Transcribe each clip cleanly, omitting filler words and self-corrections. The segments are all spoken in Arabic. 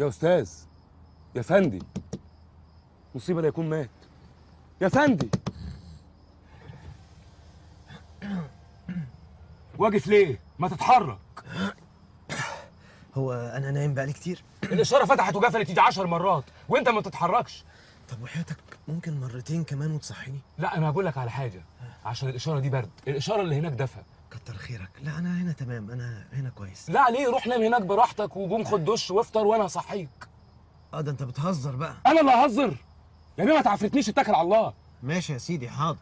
يا استاذ، يا فندي، مصيبه لا يكون مات. يا فندي، واقف ليه؟ ما تتحرك. هو انا نايم بقالي كتير؟ الاشاره فتحت وقفلت يجي 10 مرات وانت ما تتحركش. طب وحياتك ممكن مرتين كمان وتصحيني؟ لا انا هقول لك على حاجه، عشان الاشاره دي برد، الاشاره اللي هناك دفى. كتر خيرك. لا انا هنا تمام، انا هنا كويس. لا ليه؟ روح نام هناك براحتك وقوم خد دش وافطر وانا هصحيك. ده انت بتهزر بقى. انا اللي ههزر يا بيه؟ ما تعفرتنيش، اتكل على الله. ماشي يا سيدي، حاضر.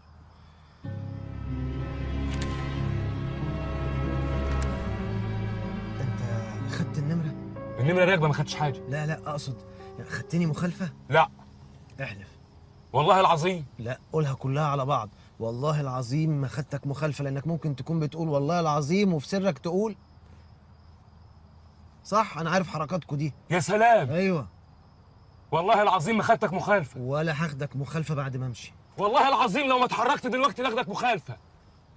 انت خدت النمره؟ النمره راكبه، ما خدتش حاجه. لا لا، اقصد خدتني مخالفه؟ لا احلف. والله العظيم. لا قولها كلها على بعض. والله العظيم ما خدتك مخالفه، لانك ممكن تكون بتقول والله العظيم وفي سرك تقول صح. انا عارف حركاتكوا دي. يا سلام. ايوه. والله العظيم ما خدتك مخالفه. ولا هاخدك مخالفه بعد ما امشي. والله العظيم لو ما اتحركت دلوقتي لاخدك مخالفه.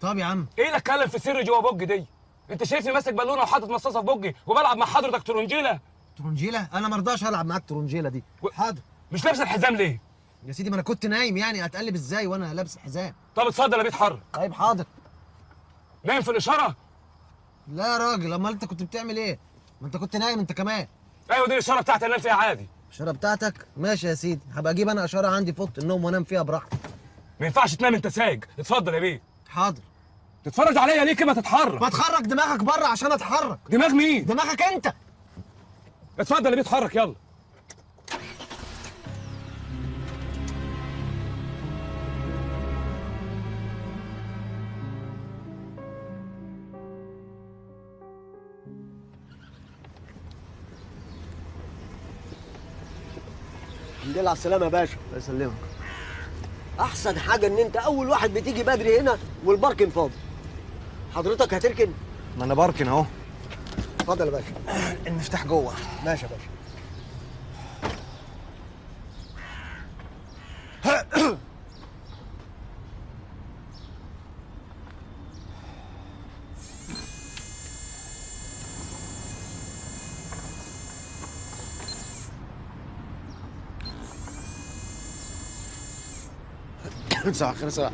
طب يا عم. ايه اللي اتكلم في سر جوه بوجي دي؟ انت شايفني ماسك بالونه وحاطط مصاصه في بوجي وبلعب مع حضرتك ترنجيله؟ ترنجيله؟ انا ما ارضاش العب معاك ترنجيله دي. حاضر. مش لابس الحزام ليه؟ يا سيدي ما انا كنت نايم، يعني اتقلب ازاي وانا لابس حزام؟ طب اتفضل يا بيه اتحرك. طيب حاضر. نايم في الاشاره؟ لا يا راجل، امال انت كنت بتعمل ايه؟ ما انت كنت نايم انت كمان. ايوه دي الاشاره بتاعتي انام فيها عادي. الاشاره بتاعتك؟ ماشي يا سيدي، هبقى اجيب انا اشاره عندي في اوضه النوم وانام فيها براحتي. ما ينفعش تنام انت سايق. اتفضل يا بيه. حاضر. تتفرج عليا ليه كده؟ تتحرك. ما تخرج دماغك بره عشان اتحرك. دماغ مين؟ دماغك انت. اتفضل يا بيه اتحرك يلا. الحمد لله على السلامة يا باشا. الله يسلمك. أحسن حاجة إن أنت أول واحد بتيجي بدري هنا والباركن فاضي. حضرتك هتركن؟ ما انا بركن اهو. اتفضل يا باشا. المفتاح جوه. ماشي يا باشا. صباح الخير. صباح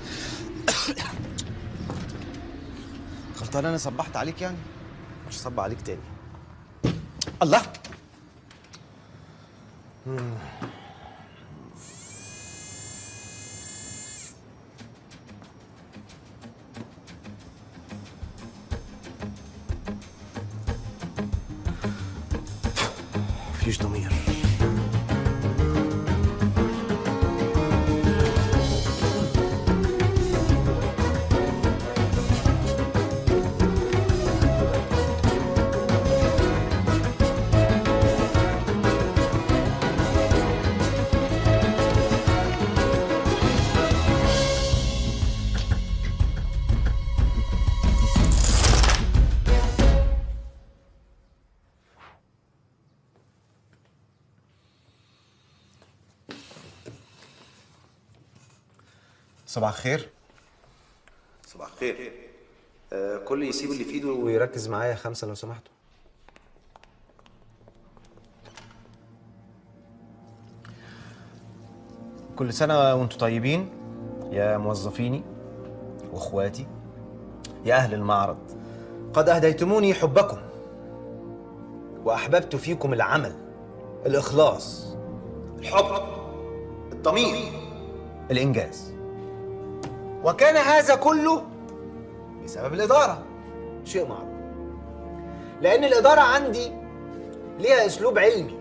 غلطان، انا صبحت عليك يعني؟ مش هصب عليك تاني. الله. مفيش ضمير. صباح الخير. صباح الخير. كل يسيب اللي في ايده ويركز معايا 5 لو سمحتوا. كل سنة وانتم طيبين يا موظفيني واخواتي يا أهل المعرض. قد أهديتموني حبكم وأحببت فيكم العمل، الإخلاص، الحب، الضمير، الإنجاز. وكان هذا كله بسبب الإدارة. شيء معروف، لأن الإدارة عندي ليها أسلوب علمي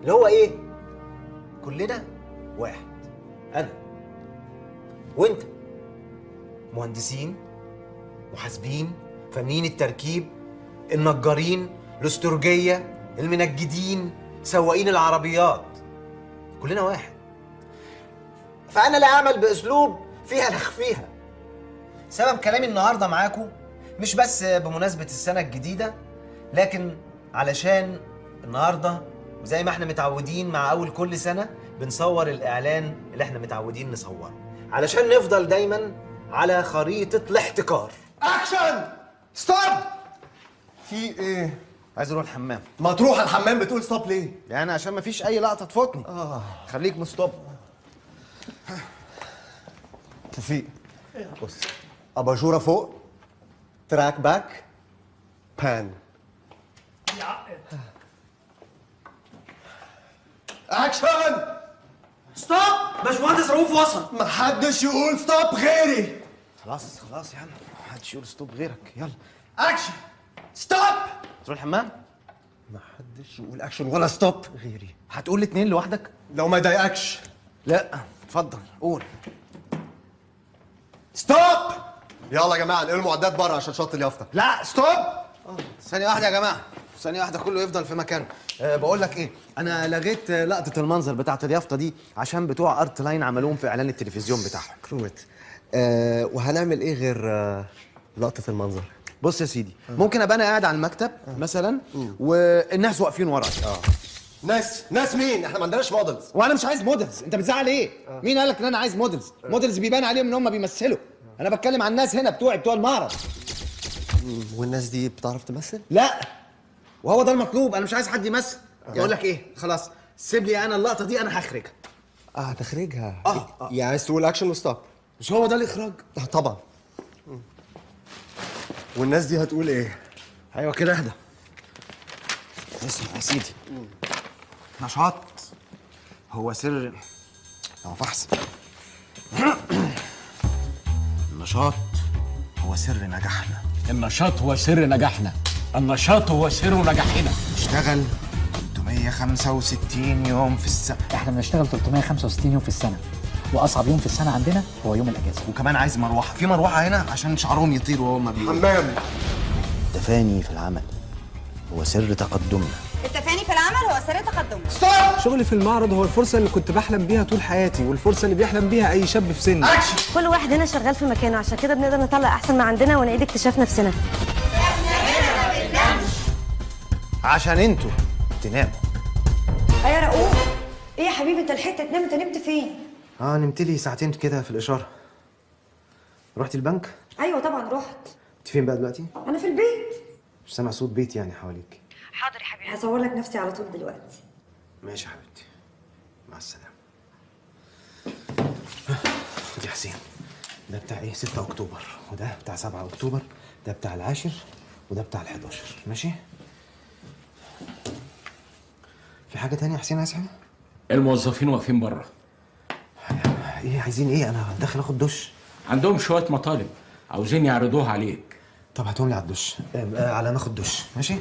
اللي هو إيه؟ كلنا واحد. أنا وأنت، مهندسين، محاسبين، فنيين التركيب، النجارين، الاسترجية، المنجدين، سواقين العربيات، كلنا واحد. فأنا لا أعمل بأسلوب فيها نخفيها. سبب كلامي النهارده معاكم مش بس بمناسبة السنة الجديدة، لكن علشان النهارده وزي ما احنا متعودين مع أول كل سنة بنصور الإعلان اللي احنا متعودين نصوره، علشان نفضل دايما على خريطة الاحتكار. اكشن ستوب. في ايه؟ عايز اروح الحمام. ما تروح الحمام بتقول ستوب ليه؟ يعني عشان مفيش اي لقطه تفوتني. خليك مستوب. توفيق بص، اباجوره فوق، تراك باك، بان. اكشن. ستوب. باشمهندس رؤوف وصل. محدش يقول ستوب غيري. خلاص يا عم، محدش يقول ستوب غيرك. يلا اكشن. ستوب. تروح الحمام؟ محدش يقول اكشن ولا ستوب غيري. هتقول الاتنين لوحدك؟ لو ما يضايقكش. لا اتفضل قول. ستوب. يلا يا جماعه نقل المعدات بره عشان شط اليافطه. لا ستوب. ثانية واحدة يا جماعة، ثانية واحدة، كله يفضل في مكانه. بقول لك ايه، انا لغيت لقطة المنظر بتاعة اليافطة دي عشان بتوع ارت لاين عملوهم في اعلان التلفزيون بتاعهم. كروت. وهنعمل ايه غير لقطه المنظر؟ بص يا سيدي، ممكن ابقى انا قاعد على المكتب مثلا والناس واقفين ورايا. ناس مين؟ احنا ما عندناش مودلز. وانا مش عايز مودلز، انت بتزعل ايه؟ مين قال لك ان انا عايز مودلز؟ مودلز بيبان عليهم ان هم بيمثلوا. انا بتكلم عن الناس هنا بتوع المعرض. والناس دي بتعرف تمثل؟ لا، وهو ده المطلوب، انا مش عايز حد يمثل. اقول لك ايه، خلاص سيب لي انا اللقطه دي، انا هخرجها. هتخرجها. يعني عايز تقول اكشن وستوب؟ مش هو ده الاخراج؟ طبعا. والناس دي هتقول ايه؟ ايوه كده، اهدى. اسمع يا سيدي، نشاط هو سر فحص. النشاط هو سر نجاحنا. النشاط هو سر نجاحنا. النشاط هو سر نجاحنا. نشتغل 365 يوم في السنة. احنا بنشتغل 365 يوم في السنة، واصعب يوم في السنة عندنا هو يوم الاجازة. وكمان عايز مروحة، في مروحة هنا عشان شعرهم يطير وهم بيقولوا. حمام. التفاني في العمل هو سر تقدمنا. التفاني في العمل هو سر تقدمنا. شغلي في المعرض هو الفرصة اللي كنت بحلم بيها طول حياتي، والفرصة اللي بيحلم بيها أي شاب في سني. كل واحد هنا شغال في مكانه، عشان كده بنقدر نطلع أحسن ما عندنا ونعيد اكتشاف نفسنا. عشان انتوا تناموا. يا رؤوف، إيه يا حبيبي أنت لحقت تنام؟ أنت نمت فين؟ نمت لي ساعتين كده في الإشارة. رحتي البنك؟ أيوه طبعا رحت. انت فين بقى دلوقتي؟ أنا في البيت. مش سامع صوت بيت يعني حواليك. حاضر يا حبيبي، هصور لك نفسي على طول دلوقتي. ماشي يا حبيبتي، مع السلامة. خد يا حسين، ده بتاع ايه 6 أكتوبر، وده بتاع 7 أكتوبر، ده بتاع العاشر، وده بتاع ال11. ماشي؟ في حاجة تانية يا حسين عايز حاجة؟ الموظفين واقفين بره. ايه عايزين ايه؟ أنا داخل آخد دش. عندهم شوية مطالب عاوزين يعرضوها عليك. طب هاتهم لي على الدش، على ما آخد دش، ماشي؟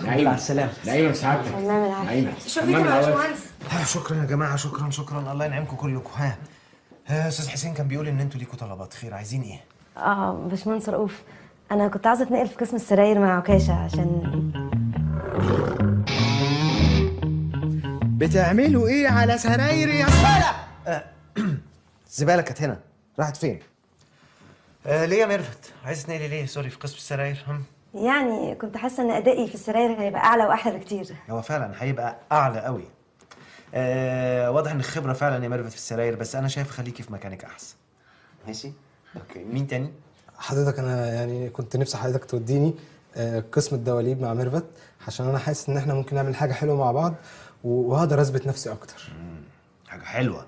نعيمة على السلامة. نعيمة سعادتك. نعيمة. شوفي كده يا باشمهندس. شكرا يا جماعة، شكرا، الله ينعمكم كلكم. أستاذ حسين كان بيقول إن أنتوا ليكوا طلبات خير، عايزين إيه؟ باشمهندس رؤوف، أنا كنت عاوزة أتنقل في قسم السراير مع عكاشة عشان بتعملوا إيه على سراير يا زبالة؟ الزبالة كانت هنا، راحت فين؟ ليه يا ميرفت؟ عايز تنقلي ليه؟ سوري، في قسم السراير. يعني كنت حاسة إن أدائي في السراير هيبقى أعلى وأحلى بكتير. هو فعلا هيبقى أعلى قوي. واضح إنك خبرة فعلا يا ميرفت في السراير، بس أنا شايف خليكي في مكانك أحسن. ماشي؟ أوكي، مين تاني؟ حضرتك أنا يعني كنت نفسي حضرتك توديني قسم الدواليب مع ميرفت، عشان أنا حاسس إن إحنا ممكن نعمل حاجة حلوة مع بعض، وهقدر أثبت نفسي أكتر. حاجة حلوة.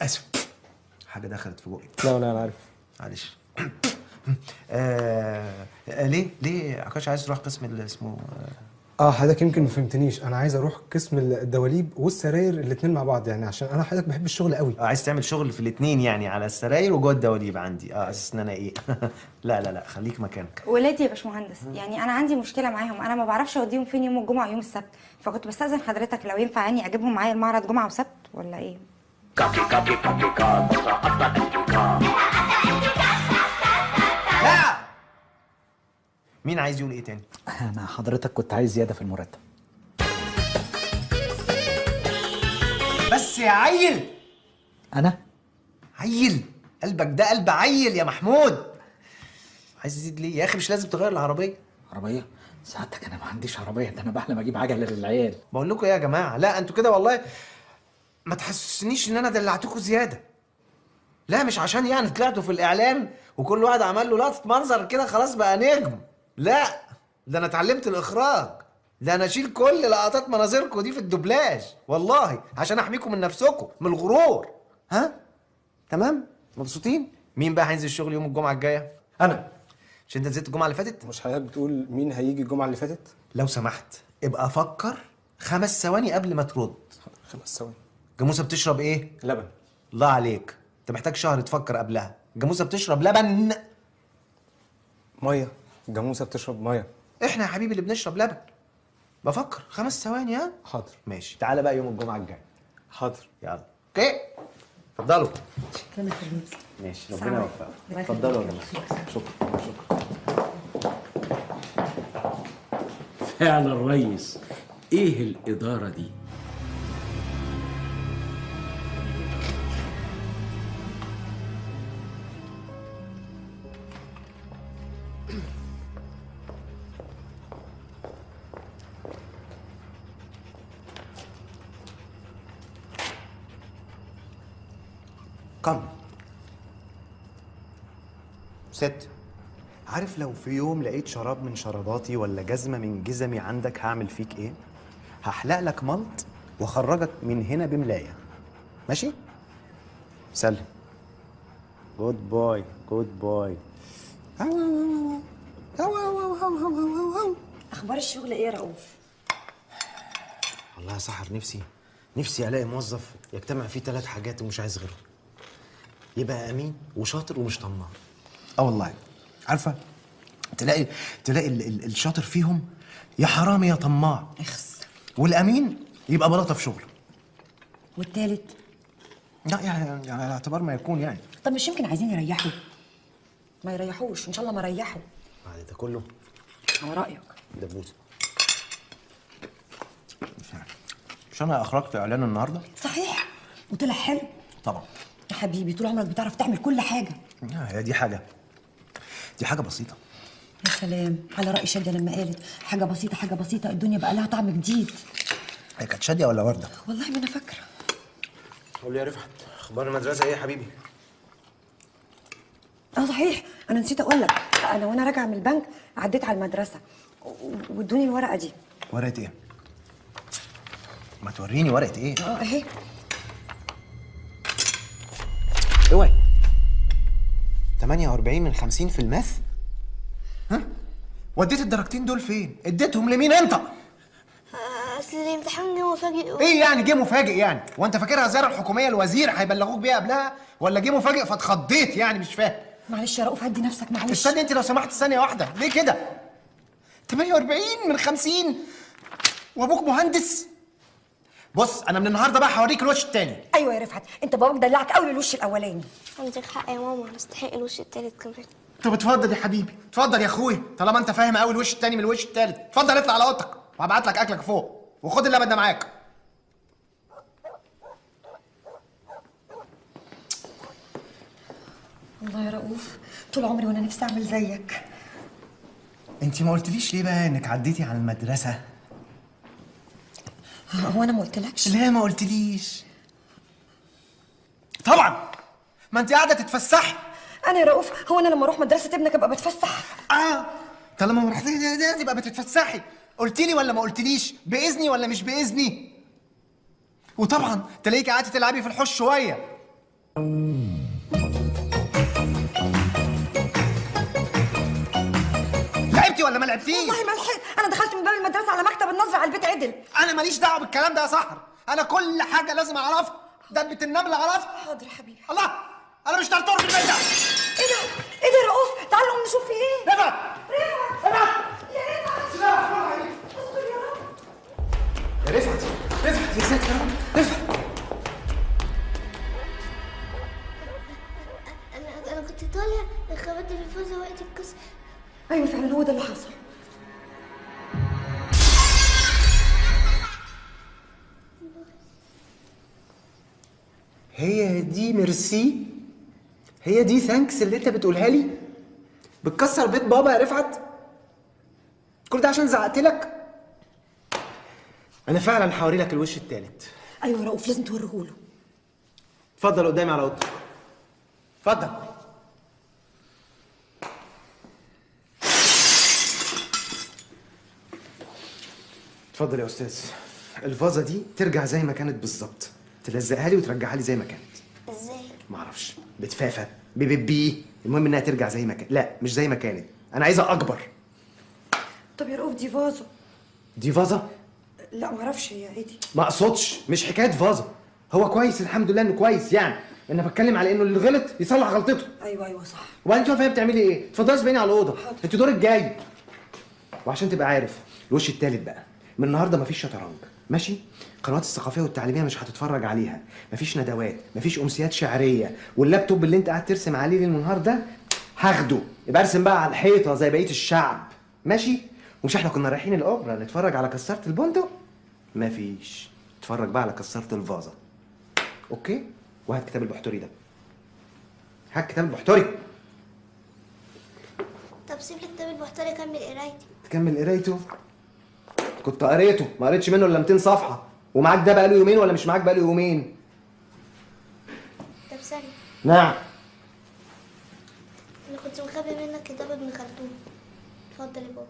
آسف، حاجة دخلت في بقي. لا أنا عارف. معلش. ليه عكاش عايز تروح قسم اللي اسمه حضرتك يمكن ما فهمتنيش، انا عايز اروح قسم الدواليب والسراير الاثنين مع بعض، يعني عشان انا حضرتك بحب الشغل قوي. عايز تعمل شغل في الاثنين يعني، على السراير وجوه الدواليب عندي. اساس ان انا ايه. لا خليك مكانك. ولادي يا باشمهندس، يعني انا عندي مشكله معاهم، انا ما بعرفش اوديهم فين يوم الجمعه ويوم السبت، فكنت بستاذن حضرتك لو ينفع يعني اجيبهم معايا المعرض جمعه وسبت ولا ايه؟ لا، مين عايز يقول ايه تاني؟ انا حضرتك كنت عايز زيادة في المرتب. بس يا عيل، انا عيل قلبك ده قلب عيل يا محمود. عايز تزيد ليه يا اخي؟ مش لازم تغير العربيه. عربيه؟ سعادتك انا ما عنديش عربيه، ده انا بحلم اجيب عجله للعيال. بقول لكم ايه يا جماعه، لا انتوا كده والله ما تحسسنيش ان انا دلعتكم زياده. لا مش عشان يعني طلعتوا في الاعلان وكل واحد عمل له لقطه منظر كده خلاص بقى نجم، لا ده انا اتعلمت الاخراج، ده انا اشيل كل لقطات مناظركم دي في الدوبلاج والله عشان احميكم من نفسكم من الغرور. ها تمام مبسوطين؟ مين بقى هينزل الشغل يوم الجمعه الجايه؟ انا. مش انت نزلت الجمعه اللي فاتت؟ مش حضرتك بتقول مين هيجي الجمعه اللي فاتت؟ لو سمحت ابقى فكر 5 ثواني قبل ما ترد. 5 ثواني. جاموسه بتشرب ايه؟ لبن. الله عليك، انت محتاج شهر تفكر قبلها. جاموسه بتشرب لبن. ميه. الجاموسه بتشرب ميه. احنا يا حبيبي اللي بنشرب لبن. بفكر 5 ثواني. ها حاضر. ماشي، تعالى بقى يوم الجمعه الجاي. حاضر. يلا اوكي اتفضلوا. شكرا يا حبيبي. ماشي ربنا يوفقك. اتفضلوا يا جماعه. شكرا شكرا. فعلا الريس، ايه الاداره دي؟ كم ست. عارف لو في يوم لقيت شراب من شراباتي ولا جزمه من جزمي عندك هعمل فيك ايه؟ هحلق لك ملط واخرجك من هنا بملايه. ماشي؟ سلم. جود بوي جود بوي. اخبار الشغل ايه يا رؤوف؟ والله يا سحر نفسي الاقي موظف يجتمع فيه 3 حاجات ومش عايز غيرهم. يبقى امين وشاطر ومش طماع. والله عارفه تلاقي الشاطر فيهم يا حرامي يا طماع. اخس. والامين يبقى بلاطه في شغله. والتالت؟ لا يعني على اعتبار ما يكون يعني. طب مش يمكن عايزين يريحوا؟ ما يريحوش ان شاء الله ما ريحوا. بعد ده كله على رايك. دبوس. مش انا اخرجت اعلان النهارده؟ صحيح وطلع حلو. طبعا يا حبيبي طول عمرك بتعرف تعمل كل حاجه. هي دي حاجه بسيطه. يا سلام على راي شاديه لما قالت حاجه بسيطه حاجه بسيطه الدنيا بقى لها طعم جديد. هي كانت شاديه ولا ورده؟ والله ما انا فاكره. قول لي يا رفعت اخبار المدرسه ايه يا حبيبي؟ صحيح انا نسيت اقول لك، انا وانا راجعه من البنك عديت على المدرسه وادوني الورقه دي. ورقه ايه؟ ما توريني ورقه ايه؟ اهي. اوعي 48 من 50 في الماث؟ ها؟ وديت الدرجتين دول فين؟ اديتهم لمين انت؟ اصل الامتحان جه مفاجئ. ايه يعني جه مفاجئ يعني؟ وانت فاكرها زياره الحكوميه الوزير هيبلغوك بيها قبلها؟ ولا جه مفاجئ فاتخضيت يعني مش فاهم؟ معلش يا رؤوف هدي نفسك معلش. استني انت لو سمحت ثانيه واحده، ليه كده؟ 48 من 50 وابوك مهندس؟ بص انا من النهارده بقى هوريك الوش التاني. ايوه يا رفعت انت باباك دلعك قوي للوش الاولاني. عندك حق يا ماما، نستحق الوش التالت كمان. طب اتفضل يا حبيبي، اتفضل يا اخويا، طالما انت فاهم قوي الوش التاني من الوش التالت، اتفضل اطلع على اوضتك وهبعت لك اكلك فوق، وخد اللبن ده معاك. والله يا رؤوف طول عمري وانا نفسي اعمل زيك. انت ما قلتليش ليه بقى انك عديتي على المدرسه؟ هو انا ما قلتلكش؟ لا ما قلتليش. طبعا ما انت قاعده تتفسحي. انا يا رؤوف هو انا لما اروح مدرسه ابنك ابقى بتفسح؟ طالما ما رحتيش يبقى بتتفسحي. قلتيلي ولا ما قلتليش؟ باذني ولا مش باذني؟ وطبعا تلاقيكي قاعده تلعبي في الحوش شويه. لعبتي ولا ما لعبتيش؟ والله ما لحقت، انا دخلت من باب المدرسه على مكتب النظر على البيت عدل. انا ماليش دعوه بالكلام ده يا سحر، انا كل حاجه لازم اعرفها. دبه النمل اعرفها. حاضر يا حبيبي. الله انا مش طرطور في البيت ده. ايه ده؟ ايه ده يا رؤوف؟ تعال نقوم نشوف في ايه. رفعت رفعت يا رفعت اصبر يا رب. يا رفعت يا ساتر يا رب. رفعت انا كنت طالع خبطت في الفوزه وقت الكسر. ايوه فعلا هو ده اللي حصل. هي دي ميرسي؟ هي دي ثانكس اللي انت بتقولها لي؟ بتكسر بيت بابا يا رفعت؟ كل ده عشان زعقت لك؟ انا فعلا هوري لك الوش التالت. ايوه يا رؤوف لازم توريهوله. اتفضل قدامي على اوضتك. اتفضل. اتفضل يا استاذ. الفازه دي ترجع زي ما كانت بالظبط، تلزقها لي وترجعها لي زي ما كانت. ازاي؟ معرفش، بتفافه ببيبي، المهم انها ترجع زي ما كانت. لا مش زي ما كانت، انا عايزها اكبر. طب يا رؤوف دي فازه. دي فازه؟ لا معرفش هي ايه دي. ما اقصدش، مش حكايه فازه. هو كويس الحمد لله انه كويس يعني، انا بتكلم على انه اللي غلط يصلح غلطته. ايوه صح. وبعدين انت فاهم بتعملي ايه؟ اتفضلي اسبقيني على الاوضه. انت دورك جاي. وعشان تبقى عارف الوش التالت بقى، من النهارده مفيش شطرنج، ماشي؟ القنوات الثقافيه والتعليميه مش هتتفرج عليها، مفيش ندوات، مفيش امسيات شعريه، واللابتوب اللي انت قاعد ترسم عليه ليل ونهار ده هاخده يبقى ارسم بقى على الحيطه زي بقيه الشعب، ماشي؟ ومش احنا كنا رايحين الاوبرا نتفرج على كسرة البندق؟ مفيش، اتفرج بقى على كسرة الفازه. اوكي؟ وهات كتاب البحتري ده. هات كتاب البحتري. طب سيب لي كتاب البحتري اكمل قرايتي. تكمل قرايته؟ كنت قريته، ما قريتش منه الا 200 صفحه، ومعاك ده بقاله يومين ولا مش معاك بقاله يومين؟ طب ثانية. نعم. انا كنت مخبي منك كتاب ابن خلدون. اتفضل يا بابي.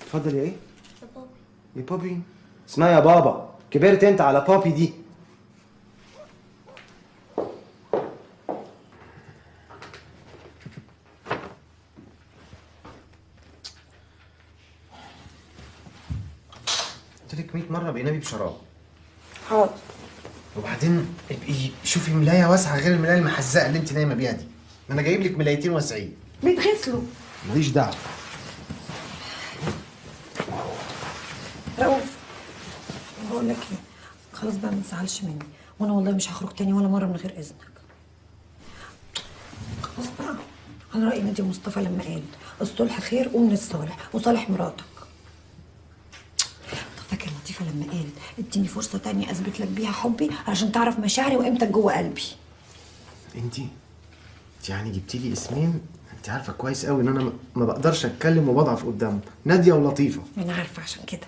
اتفضل يا ايه؟ يا بابي. يا بابي؟ اسمها يا بابا، كبرت انت على بابي دي. قلت لك 100 مره بينامي بشراب. حاضر. وبعدين ابقي شوفي ملايه واسعه غير الملايه المحزقه اللي انت نايمه بيها دي. ما انا جايب لك ملايتين واسعين. بيتغسلوا. ماليش دعوه. رؤوف بقول لك ايه، خلاص بقى ما تزعلش مني، وانا والله مش هخرج تاني ولا مره من غير اذنك. خلاص بقى، على راي ناديه مصطفى لما قالت الصلح خير ومن الصالح وصالح مراتك. طب فاكر لطيفه لما قالت اديني فرصه تانية اثبت لك بيها حبي علشان تعرف مشاعري وقيمتك جوه قلبي. انت يعني جبتي لي اسمين انت عارفه كويس قوي ان انا ما بقدرش اتكلم وبضعف قدامهم، ناديه ولطيفه. انا عارفه عشان كده.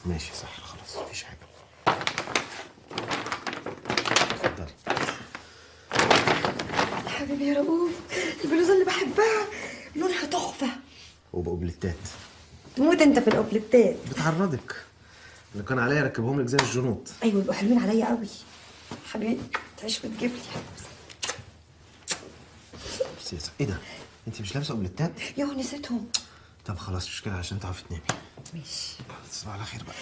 ماشي صح، خلاص مفيش حاجه. اتفضلي. حبيبي يا رؤوف، البلوزه اللي بحبها لونها تحفه. وبقبلتات. تموت انت في القبلتات. بتعرضك. اللي كان عليا اركبهم لك زي الجنوط. ايوه يبقوا حلوين عليا قوي. حبيبي تعيش وتجيب لي. بس ايه ده؟ انت مش لابسه قبلتات؟ يوه نسيتهم. طب خلاص مش كده عشان تعرفي تنامي. ماشي. تصبح على خير بقى.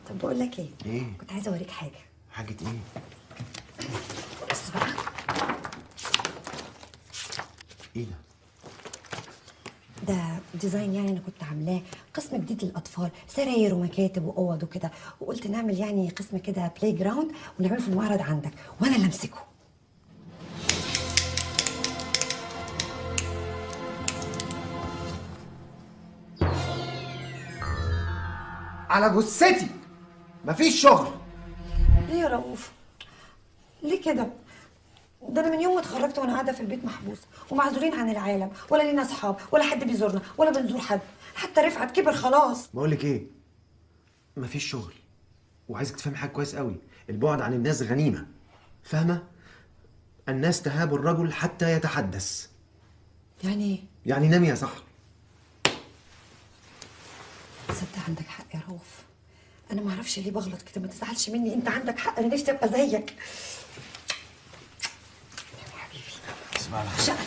طب بقول لك ايه؟ ايه؟ كنت عايزه اوريك حاجه. حاجه ايه؟ بص بقى. ايه ده؟ ده ديزاين يعني انا كنت عاملاه قسم جديد للاطفال، سراير ومكاتب واوض وكده، وقلت نعمل يعني قسم كده بلاي جراوند ونعمله في المعرض عندك وانا اللي امسكه. على جثتي مفيش شغل. ليه يا رؤوف؟ ليه كده؟ ده انا من يوم ما اتخرجت وانا قاعده في البيت محبوسه ومعزولين عن العالم، ولا لينا اصحاب ولا حد بيزورنا ولا بنزور حد، حتى رفعت كبر خلاص. بقول لك ايه؟ مفيش شغل، وعايزك تفهمي حاجه كويس قوي، البعد عن الناس غنيمه، فاهمه؟ الناس تهاب الرجل حتى يتحدث. يعني ايه؟ يعني نامي يا صاحبي. تصدق عندك حق يا رؤوف، انا ما اعرفش ليه بغلط كده، ما تزعلش مني، انت عندك حق، انا نفسي ابقى زيك. يا حبيبي اسمع لك. عشقك.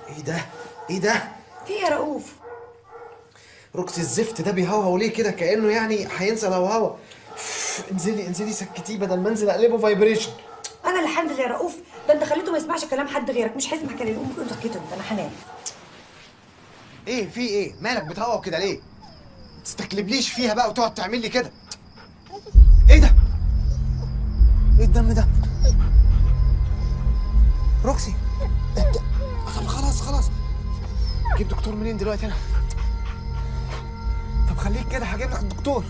ايه ده؟ ايه ده؟ في يا رؤوف؟ ركس الزفت ده بيهوهو ليه كده كانه يعني هينسى الهوهوه. انزلي انزلي سكتيه بدل ما انزل اقلبه فايبريشن. انا اللي هنزل يا رؤوف، ده انت خليته ما يسمعش كلام حد غيرك، مش هيسمع كلامي، قوم كنت سكته انت، انا هنام. ايه في ايه؟ مالك بتهوهو كده ليه؟ تستكلبليش فيها بقى وتقعد تعمل لي كده. ايه ده؟ ايه الدم ده؟ روكسي طب خلاص خلاص، جيب دكتور منين دلوقتي انا؟ خليك كده هجيب لك الدكتور.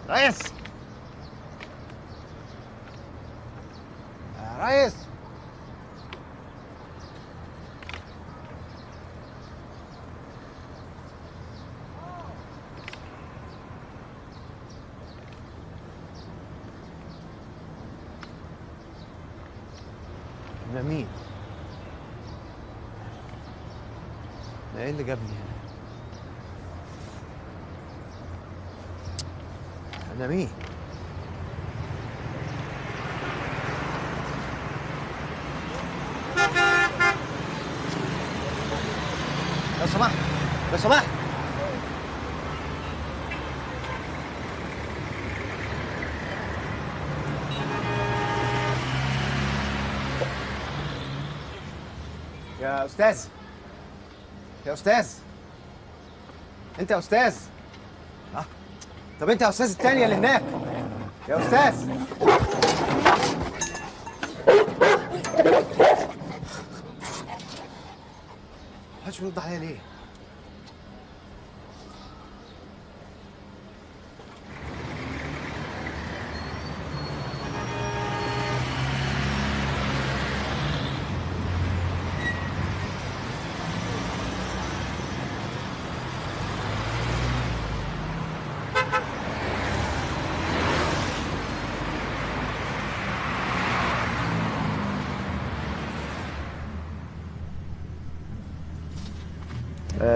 ريس يا ريس، ده مين؟ ده ايه اللي جابني هنا؟ أنا مين؟ لو سمحت لو سمحت. يا أستاذ، يا أستاذ، أنت يا أستاذ. طب انت يا استاذ التانية اللي هناك، يا استاذ. محدش بيرد عليا ليه؟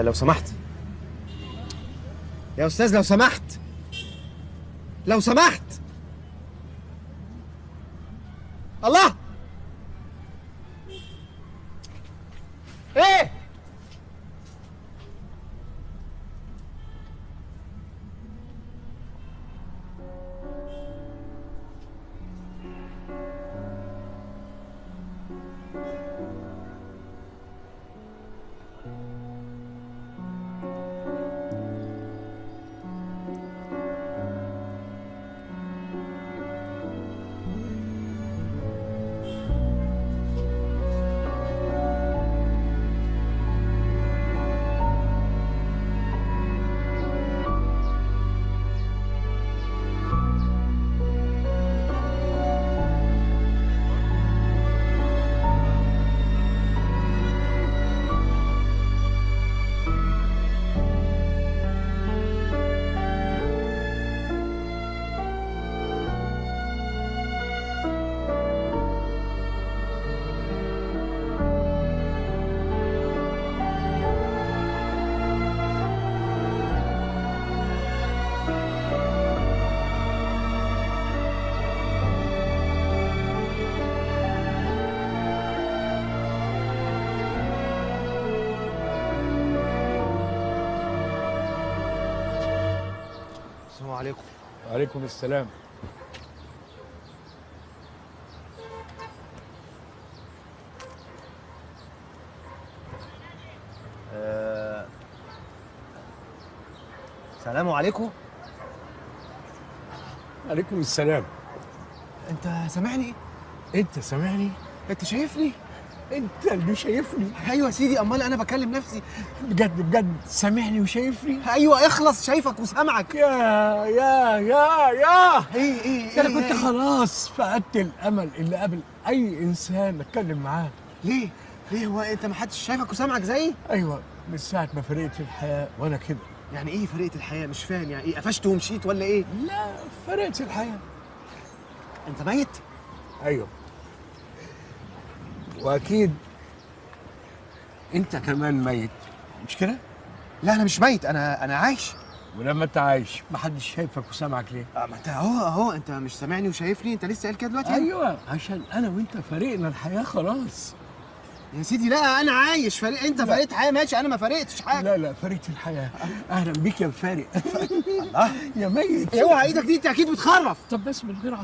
لو سمحت يا أستاذ، لو سمحت لو سمحت. الله، إيه؟ السلام عليكم. وعليكم السلام. السلام عليكم. عليكم السلام. انت سامعني؟ انت سامعني؟ انت شايفني؟ انت اللي شايفني. ايوه يا سيدي، امال انا بكلم نفسي. بجد بجد سامعني وشايفني؟ ايوه اخلص، شايفك وسامعك. يا ايه انا كنت خلاص فقدت الامل اللي قبل اي انسان اتكلم معاه. ليه هو انت ما حدش شايفك وسامعك زيي؟ ايوه، من ساعه ما فرقت الحياه وانا كده. يعني ايه فرقت الحياه؟ مش فاهم، يعني ايه قفشت ومشيت ولا ايه؟ لا، فرقت الحياه. انت ميت؟ ايوه، واكيد انت كمان ميت، مش كده؟ لا انا مش ميت، انا عايش. ولما انت عايش محدش شايفك وسامعك ليه؟ ما انت اهو انت مش سامعني وشايفني، انت لسه قايل كده دلوقتي. ايوه، عشان انا وانت فرقنا الحياه خلاص. يا سيدي لا، انا عايش. انت فرقت حياه ماشي، انا ما فرقتش حاجه. لا فرقت الحياه. اهلا بيك يا فارق. الله يا ميت. اوعى ايدك دي، انت اكيد بتخرف. طب بس من غير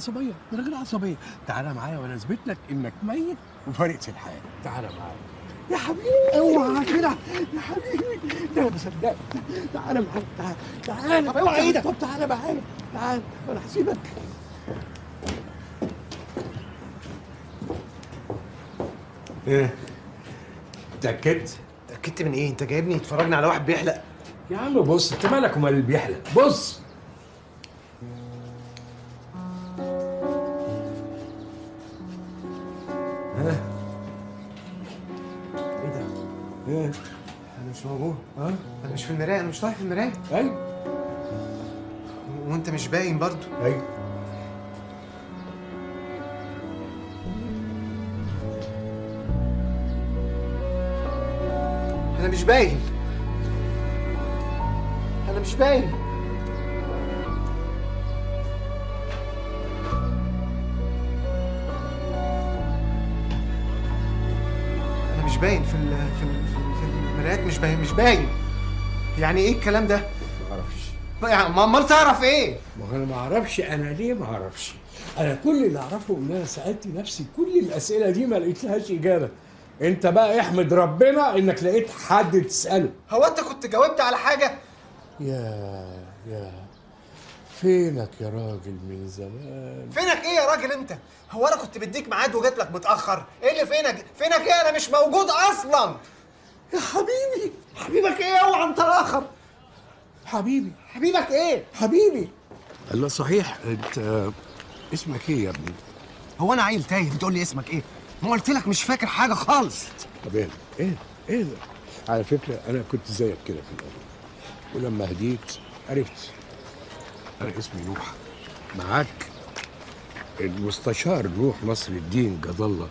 عصبيه، تعالى معايا وانا اثبت لك انك ميت وفرقت الحياه. تعالى معايا يا حبيبي. اوعى كده يا حبيبي، ده انا مصدقك. تعالى معايا، تعالى. طب اوعى ايدك. طب تعالى معايا، تعالى وانا هسيبك. ايه؟ اتأكدت؟ اتاكدت من ايه؟ انت جايبني تفرجني على واحد بيحلق؟ يا عم بص، انت مالك ومال اللي بيحلق؟ بص. ايه ده؟ ايه؟ انا مش موجود. انا مش في المرايه، انا مش طالع في المرايه. ايوه. وانت مش باين برضو. ايوه. انا مش باين. انا مش باين. انا مش باين في المرايات. مش باين. يعني ايه الكلام ده؟ معرفش. امال تعرف ايه؟ ما هو انا ما اعرفش. انا ليه ما اعرفش؟ انا كل اللي اعرفه ان انا سالت نفسي كل الاسئله دي ما لقيتلهاش اجابه. انت بقى احمد ربنا انك لقيت حد تساله. هو انت كنت جاوبت على حاجه؟ يا فينك يا راجل من زمان؟ فينك ايه يا راجل انت؟ هو انا كنت بديك ميعاد وجيت لك متاخر؟ ايه اللي فينك ايه؟ انا مش موجود اصلا يا حبيبي. حبيبك ايه؟ اوعى انت الاخر. حبيبك ايه؟ حبيبي. الله صحيح، انت اسمك ايه يا ابني؟ هو انا عيل تايه بتقول لي اسمك ايه؟ ما قلت لك مش فاكر حاجه خالص. طب ايه ده؟ على فكره انا كنت زيك كده في الاول، ولما هديت عرفت. انا اسمي نوح. معاك المستشار نوح نصر الدين جد الله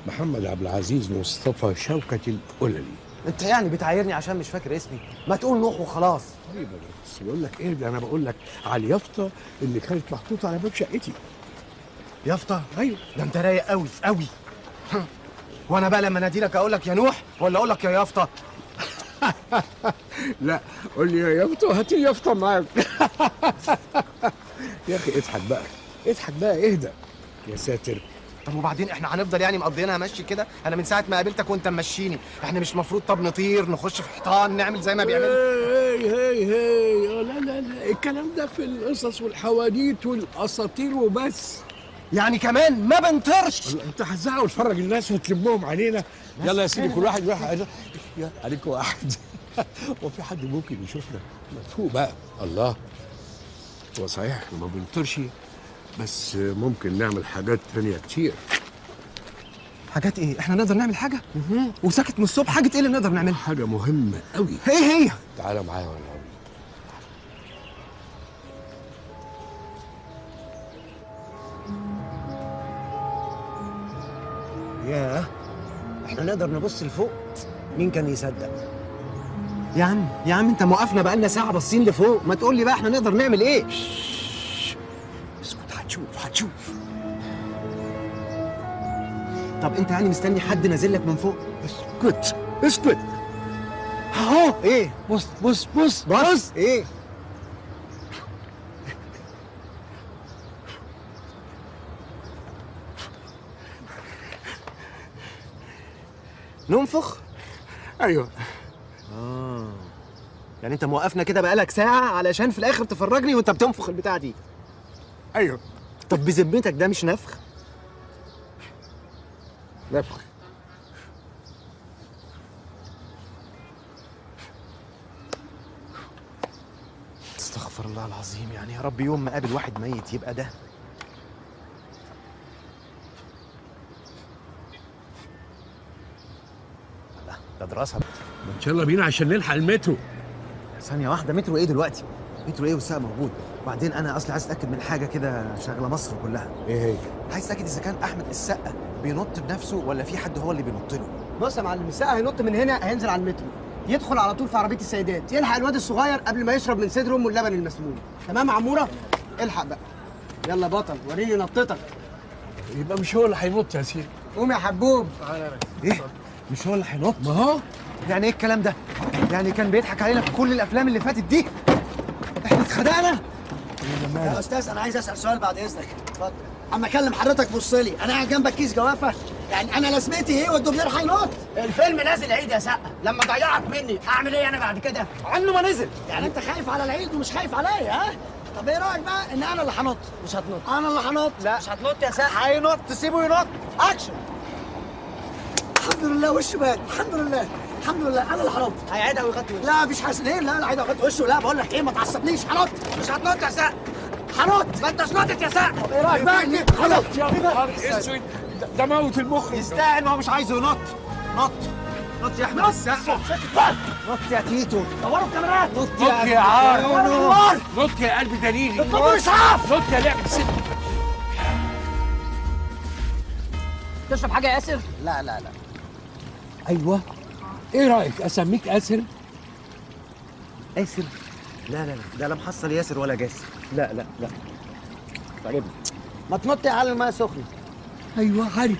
محمد عبد العزيز مصطفى شوكة القللي. انت يعني بتعايرني عشان مش فاكر اسمي؟ ما تقول نوح وخلاص. طيب بس بقول لك ايه ده؟ انا بقول لك على اليافطه اللي كانت محطوطه على باب شقتي. يافطه؟ ايوه. ده انت رايق قوي قوي. وانا بقى لما انادي لك اقول لك يا نوح ولا اقول لك يا يافطه؟ لا، قول لي يا يافطه، هات اليافطه معاك. يا اخي اضحك بقى اهدى يا ساتر. طب وبعدين احنا هنفضل يعني مقضيينها ماشي كده؟ انا من ساعه ما قابلتك وانت ممشيني. احنا مش مفروض طب نطير نخش في حيطان نعمل زي ما بيعملوا؟ هي لا الكلام ده في القصص والحواديت والاساطير وبس. يعني كمان ما بنطرش؟ انت هتزعق وتفرج الناس وتلمهم علينا. يلا يا سيدي، كل واحد يروح عليك واحد. هو في حد ممكن يشوفنا؟ مفهوم بقى. الله، هو صحيح احنا ما بنطرش، بس ممكن نعمل حاجات تانية كتير. حاجات ايه؟ احنا نقدر نعمل حاجه؟ وساكت من الصبح. حاجه ايه اللي نقدر نعملها؟ حاجه مهمه قوي. ايه هي؟ تعالى معايا ولا ياه، احنا نقدر نبص لفوق؟ مين كان يصدق؟ يا عم انت موقفنا بقالنا ساعه باصين لفوق. ما تقول لي بقى احنا نقدر نعمل ايه؟ اسكت، هتشوف. طب انت يعني مستني حد نازل لك من فوق؟ اسكت اهو. ايه؟ بص ايه؟ ننفخ؟ ايوه. يعني انت موقفنا كده بقالك ساعه علشان في الاخر تفرجني وانت بتنفخ البتاعه دي؟ ايوه. طب بذمتك ده مش نفخ؟ نفخ. استغفر الله العظيم، يعني يا رب يوم ما قابل واحد ميت يبقى ده. لا ده دراسة. ان شاء الله بينا عشان نلحق المترو. ثانية واحدة، مترو ايه دلوقتي؟ مترو ايه والساعة موجود؟ وبعدين انا اصلي عايز اتاكد من حاجة كده شاغلة مصر كلها. ايه هي؟ عايز اتاكد اذا كان احمد السقا بينط بنفسه ولا في حد هو اللي بينط له. بص يا معلم، السقا هينط من هنا، هينزل على المترو، يدخل على طول في عربيه السيدات، يلحق الواد الصغير قبل ما يشرب من صدر امه اللبن المسموم. تمام يا عموره؟ الحق بقى. يلا يا بطل، وريني نطتك. يبقى مش هو اللي هينط يا سيدي. قوم يا حبوب. ايه؟ مش هو اللي هينط؟ ما هو يعني ايه الكلام ده؟ يعني كان بيضحك علينا في كل الافلام اللي فاتت دي؟ احنا اتخدعنا؟ يا استاذ انا عايز اسال سؤال بعد اذنك. اتفضل. اما اكلم حضرتك بص لي، انا قاعد جنبك كيس جوافه، يعني انا لازمتي ايه والدوبلير هينط؟ الفيلم نازل عيد يا سقا، لما ضيعك مني اعمل ايه انا بعد كده؟ عنه ما نزل، يعني انت خايف على العيد ومش خايف عليا ها؟ طب ايه رايك بقى ان انا اللي هنط؟ مش هتنط. انا اللي هنط. لا مش هتنط يا سقا. هينط، سيبه ينط. اكشن. الحمد لله وشه بان، الحمد لله الحمد لله، انا اللي هنط. هيعيدها ويغطي وشه. لا مش حاسس ليه؟ لا هيعيدها ويغطي وشه. لا بقول لك ايه، ما تعصبنيش. هنط. مش هتنط يا سقا. هنط. ما انتش نطت يا سقا. طب ايه رايك بقى؟ هنط. يا نهار اسود، ده موت المخرج. يستاهل، ما هو مش عايزه ينط. نط نط يا احمد السقا. نط يا تيتو. دوروا الكاميرات. نط يا عار. نط يا قلب دليلي. اطلبوا اسعاف. نط يا لعبة ست. تشرب حاجه يا ياسر؟ لا لا لا. ايوه، ايه رايك اسميك اسر؟ ياسر؟ لا لا لا، ده لا محصل ياسر ولا جاسر. لا لا لا، عجبني. ما تنط يا علي الميه سخنه. ايوه علي.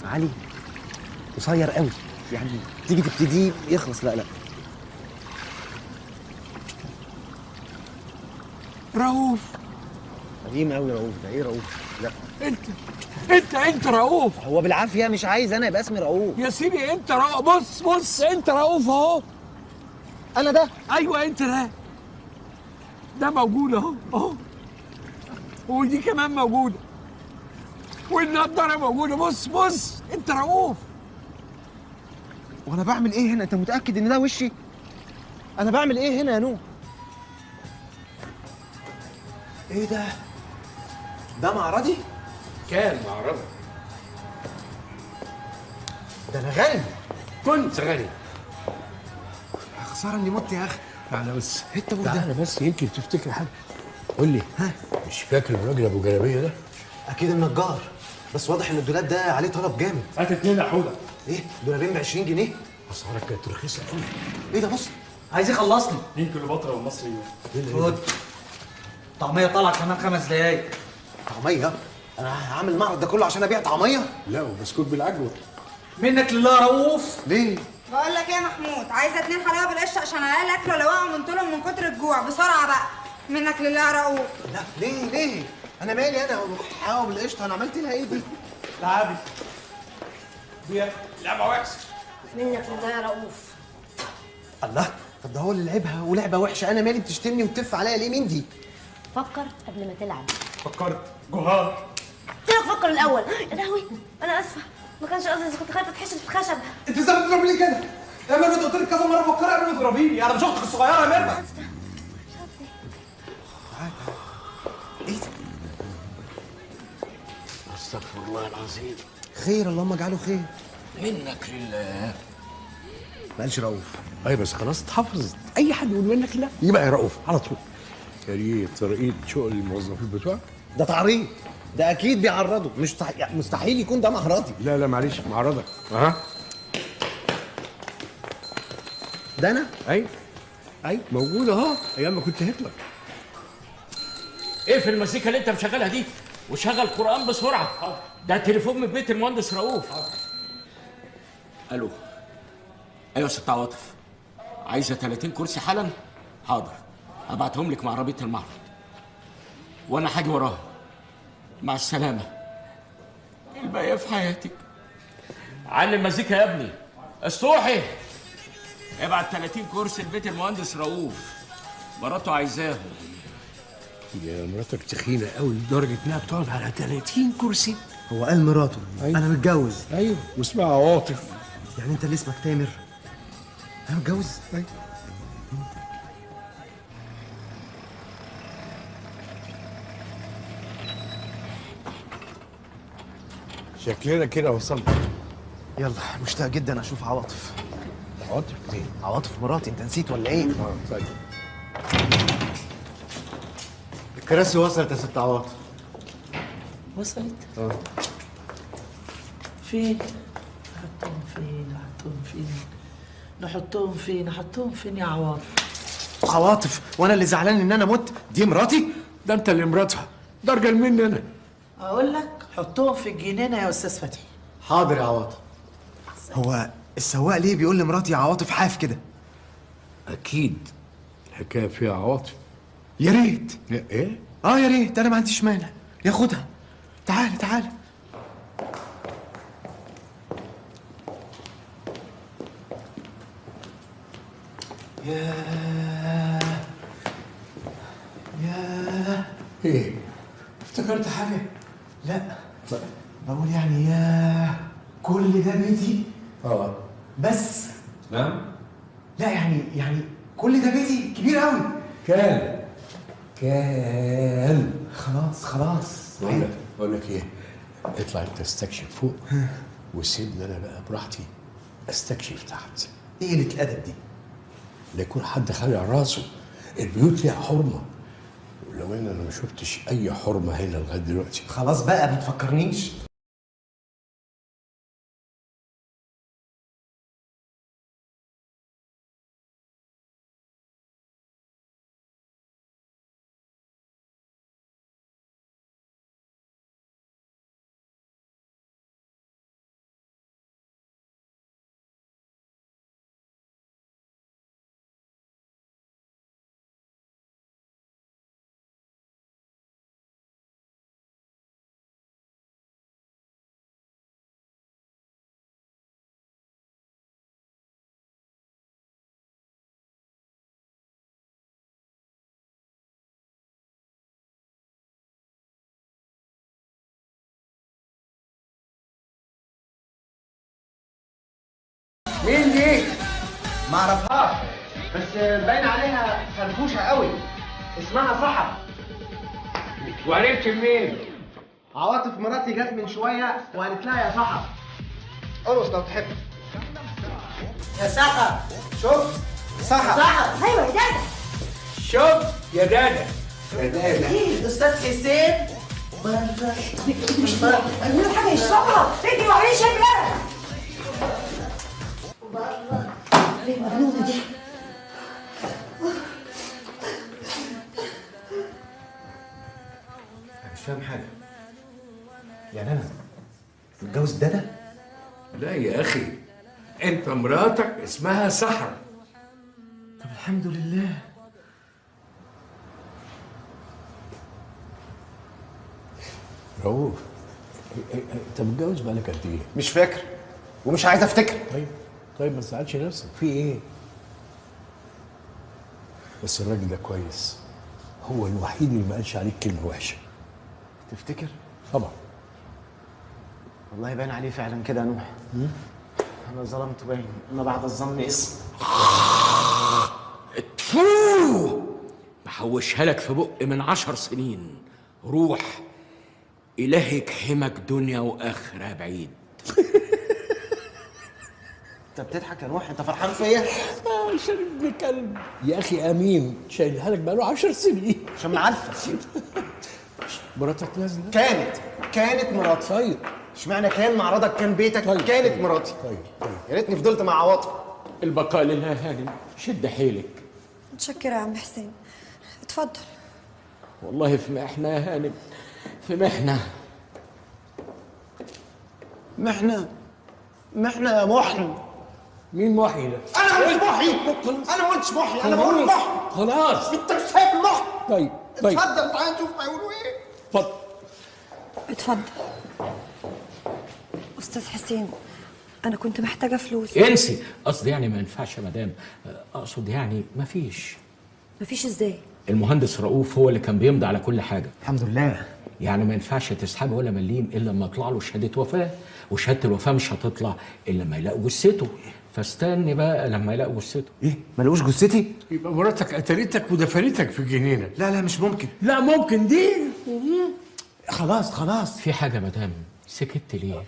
علي قصير قوي، يعني تيجي تبتديه يخلص. لا لا. رؤوف. قديم قوي رؤوف ده. ايه رؤوف؟ لا انت رؤوف. هو بالعافيه مش عايز انا يبقى اسمي رؤوف يا سيدي انت رؤوف. بص انت رؤوف اهو. انا ده؟ ايوه انت ده موجود اهو. ودي كمان موجوده، والنضاره موجوده. بص انت رؤوف. وانا بعمل ايه هنا؟ انت متاكد ان ده وشي؟ انا بعمل ايه هنا يا نو؟ ايه ده؟ ده معرضي؟ كان معرضي. ده انا غني. كنت غني. خساره اني مت يا اخي. تعالى بس. انت تعالى بس يمكن تفتكر حاجه. قول لي، مش فاكر الراجل ابو جلابيه ده؟ اكيد النجار، بس واضح ان الدولاب ده عليه طلب جامد. هات 2 يا حوده. ايه؟ دولابين ب 20 جنيه؟ اسعارك كانت رخيصه قوي. ايه ده؟ بص عايز يخلصني. 2 كيلو بطره والمصري. خد طعميه طالعه كمان 5 دقايق. طعميه؟ انا هعمل المعرض ده كله عشان ابيع طعميه؟ لا، وبسكوت بالعجوه. منك لله يا رؤوف. ليه؟ بقول لك ايه يا محمود، عايزه 2 حلاوه بالقشطه عشان العيال اكلوا ولا وقعوا من طولهم من كتر الجوع. بسرعه بقى. منك لله يا رؤوف. لا ليه؟ انا مالي انا حلاوه بالقشطه؟ انا عملت لها ايه دي؟ لعبي دي لعبه وحشه. منك لله يا رؤوف. الله، طب ده هو اللي لعبها ولعبه وحشه، انا مالي بتشتمني وتف عليا ليه؟ مين دي؟ فكر قبل ما تلعب. فكرت جهار. قلت لك فكر الاول. يا لهوي انا اسفه، ما كانش قصدي، إذا كنت خايفه تحشر في خشب. انت ازاي بتضربيني كده؟ يا ميرفت قلت لك كذا مره فكري قبل ما تضربيني، انا مش اختك الصغيره يا ميرفت. ايه ده؟ استغفر الله العظيم. خير، اللهم اجعله خير. منك لله. ما قالش رؤوف. اي بس خلاص اتحفظت. اي حد يقول منك لا يبقى يا رؤوف على طول. يا ريت ترقيد شغل الموظفين بتوعك. ده تعريض، ده اكيد بيعرضوا، مش مستحيل يكون ده معرضي. لا معلش، معرضك. ده انا؟ اي موجود اهو، ايام ما كنت هتلر. ايه في المزيكا اللي انت مشغلها دي؟ وشغل قرآن بسرعه. ده تليفون من بيت المهندس رؤوف. الو. ايوه يا ست عواطف، عايزه 30 كرسي حالا؟ حاضر، ابعتهم لك مع عربيه المعرض وانا هاجي وراها. مع السلامه. الباقيه في حياتك. علم مزيكا يا ابني. اسطوحي، ابعت 30 كرسي لبيت المهندس رؤوف، مراته عايزاهم. يا مراتك تخينه قوي لدرجه انها بتقعد على 30 كرسي. هو قال مراته. أيوة. انا متجوز. ايوه، واسمها عواطف. يعني انت اللي اسمك تامر؟ انا متجوز؟ ايوه. شكلنا كده وصلنا. يلا مشتاق جدا اشوف عواطف. عواطف مين؟ عواطف مراتي، انت نسيت ولا ايه؟ طيب. الكراسي وصلت يا ست عواطف. وصلت؟ فين؟ نحطهم فين؟ نحطهم فين؟ نحطهم فين؟ نحطهم فين يا عواطف؟ عواطف وانا اللي زعلان ان انا مت؟ دي مراتي؟ ده انت اللي مراتها، ده ارجل مني انا. اقول لك حطهم في الجنينه يا استاذ فتحي. حاضر يا عواطف. هو السواق ليه بيقول لمراتي يا عواطف حاف كده؟ اكيد الحكايه فيها عواطف. يا ريت. ايه؟ يا ريت، انا ما عنديش مانع. ياخدها. تعال تعال. يا ايه؟ افتكرت حاجه؟ لا بقول يعني يا كل ده بيتي بس. نعم. لا يعني كل ده بيتي كبير قوي. كان خلاص بقول لك ايه؟ اطلع انت استكشف فوق وسيبني انا بقى براحتي استكشف تحت. ايه قله الادب دي؟ لا يكون حد خالع راسه. البيوت ليها حرمه، ولو ان انا ما شفتش اي حرمه هنا لغايه دلوقتي. خلاص بقى ما تفكرنيش. مين دي؟ ما اعرفهاش بس باين عليها فرفوشه قوي. اسمها صحة. وعرفت منين؟ عواطف مراتي جت من شويه وقالت لها يا صحة. ارقص لو تحب. يا صحة شوف. صحة ايوه يا دادا. شوف يا دادا. ايه استاذ حسين؟ مش بقى اعملوا حاجه يشربها. اجري وعليه شاي بقى. ايه المجنونه دي؟ انا مش فاهم حاجه. يعني انا متجوز دادا؟ لا يا اخي، انت مراتك اسمها سحر. طب الحمد لله. رؤوف، انت متجوز بقالك قد ايه؟ مش فاكر ومش عايز افتكر. طيب ما تزعلش نفسك، في ايه؟ بس الراجل ده كويس، هو الوحيد اللي ما قالش عليك كلمه وحشه. تفتكر؟ طبعا. والله باين عليه فعلا كده يا نوح. انا ظلمت باين، ما بعد الظن اسم. تفو محوشها لك في بق من 10 سنين. روح إلهك حمك دنيا وآخرة بعيد. انت بتضحك يا نوح؟ انت فرحان فيا؟ عشان ابن كلب يا اخي. امين شايلها لك بقاله 10 سنين. عشان معلفه. مراتك نازله؟ كانت مراتي. طيب اشمعنى كان معرضك كان بيتك؟ كانت مراتي. طيب يا ريتني فضلت مع عواطف. البقاء لله هانم، شد حيلك. متشكره يا عم حسين. اتفضل. والله في محنة يا هانم، في محنة. محنة يا محن. مين محي ده؟ انا ما قلتش محي. انا ما قلتش محي، انا بقول محن. خلاص انت مش شايف المحن. طيب اتفضل تعال نشوف هيقولوا ايه. اتفضل. اتفضل. استاذ حسين، انا كنت محتاجه فلوس. انسي، قصدي يعني ما ينفعش يا مدام، اقصد يعني مفيش. مفيش ازاي؟ المهندس رؤوف هو اللي كان بيمضي على كل حاجه. الحمد لله. يعني ما ينفعش تسحبه ولا مليم الا لما يطلع له شهاده وفاه، وشهاده الوفاه مش هتطلع الا لما يلاقوا جثته. فاستني بقى لما يلاقوا جثته. ايه؟ ما لقوش جثتي؟ يبقى مراتك قتلتك ودفنتك في الجنينه. لا مش ممكن. لا ممكن دي. خلاص في حاجه يا مدام سكت ليه؟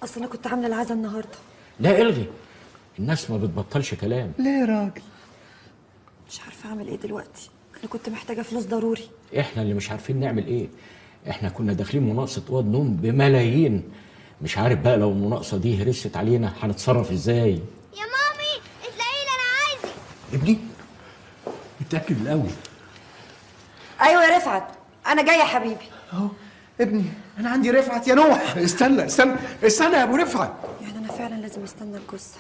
اصل انا كنت عامله العزا النهارده. لا الغي، الناس ما بتبطلش كلام. ليه يا راجل؟ مش عارفه اعمل ايه دلوقتي، انا كنت محتاجه فلوس ضروري. احنا اللي مش عارفين نعمل ايه. احنا كنا داخلين مناقصه اوض نوم بملايين، مش عارف بقى لو المناقصه دي هرست علينا هنتصرف ازاي. يا مامي اتلاقي لي انا عايزك. ابني اتاكد الاول. ايوه يا رفعت، انا جايه يا حبيبي. اهو ابني، انا عندي رفعت يا نوح. استنى يا ابو رفعت. يعني انا فعلا لازم استنى الجثه؟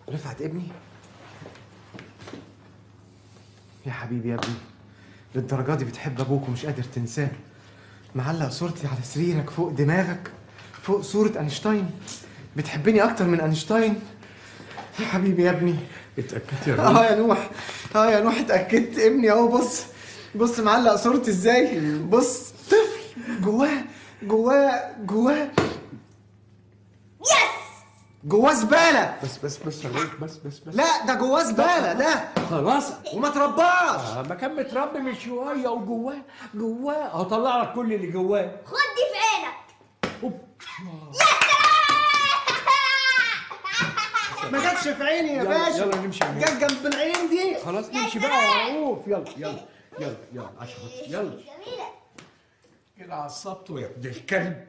رفعت ابني يا حبيبي، يا ابني للدرجه دي بتحب ابوك ومش قادر تنساه؟ معلق صورتي على سريرك فوق دماغك، فوق صورة أينشتاين. بتحبني أكتر من أينشتاين يا حبيبي يا ابني. اتأكدت يا راجل؟ يا نوح، يا نوح اتأكدت. ابني أهو، بص معلق صورتي إزاي. بص، طفل جواه جواه زبالة. بس لا، ده جواه زبالة ده. خلاص وما ترباش. ما كان متربي من شويه وجواه هطلع لك كل اللي جواه. خد دي في عينك. ما جاتش في عيني يا باشا. يلا نمشي. جت جنب العين دي. خلاص نمشي بقى يا رؤوف. يلا عشان يلا كده عصبته يا ابن الكلب.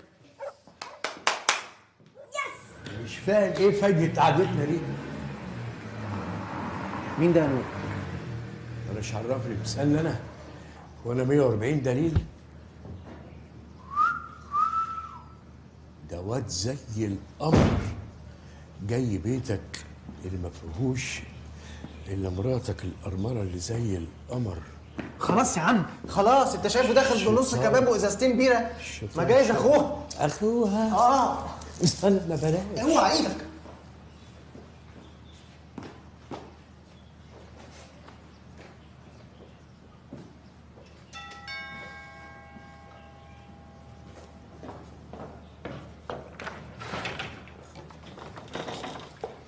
مش فاهم ايه فايده قعدتنا دي. مين ده يا نور؟ انا مش عرفني بتسالني انا وانا 140 دليل. ده واد زي القمر جاي بيتك اللي ما فيهوش الا مراتك القرمره اللي زي القمر. خلاص يا عم، خلاص. انت شايفه داخل بنص كباب وازازتين بيره؟ ما جايز اخوها. استنى بلاش. اوعى ايدك.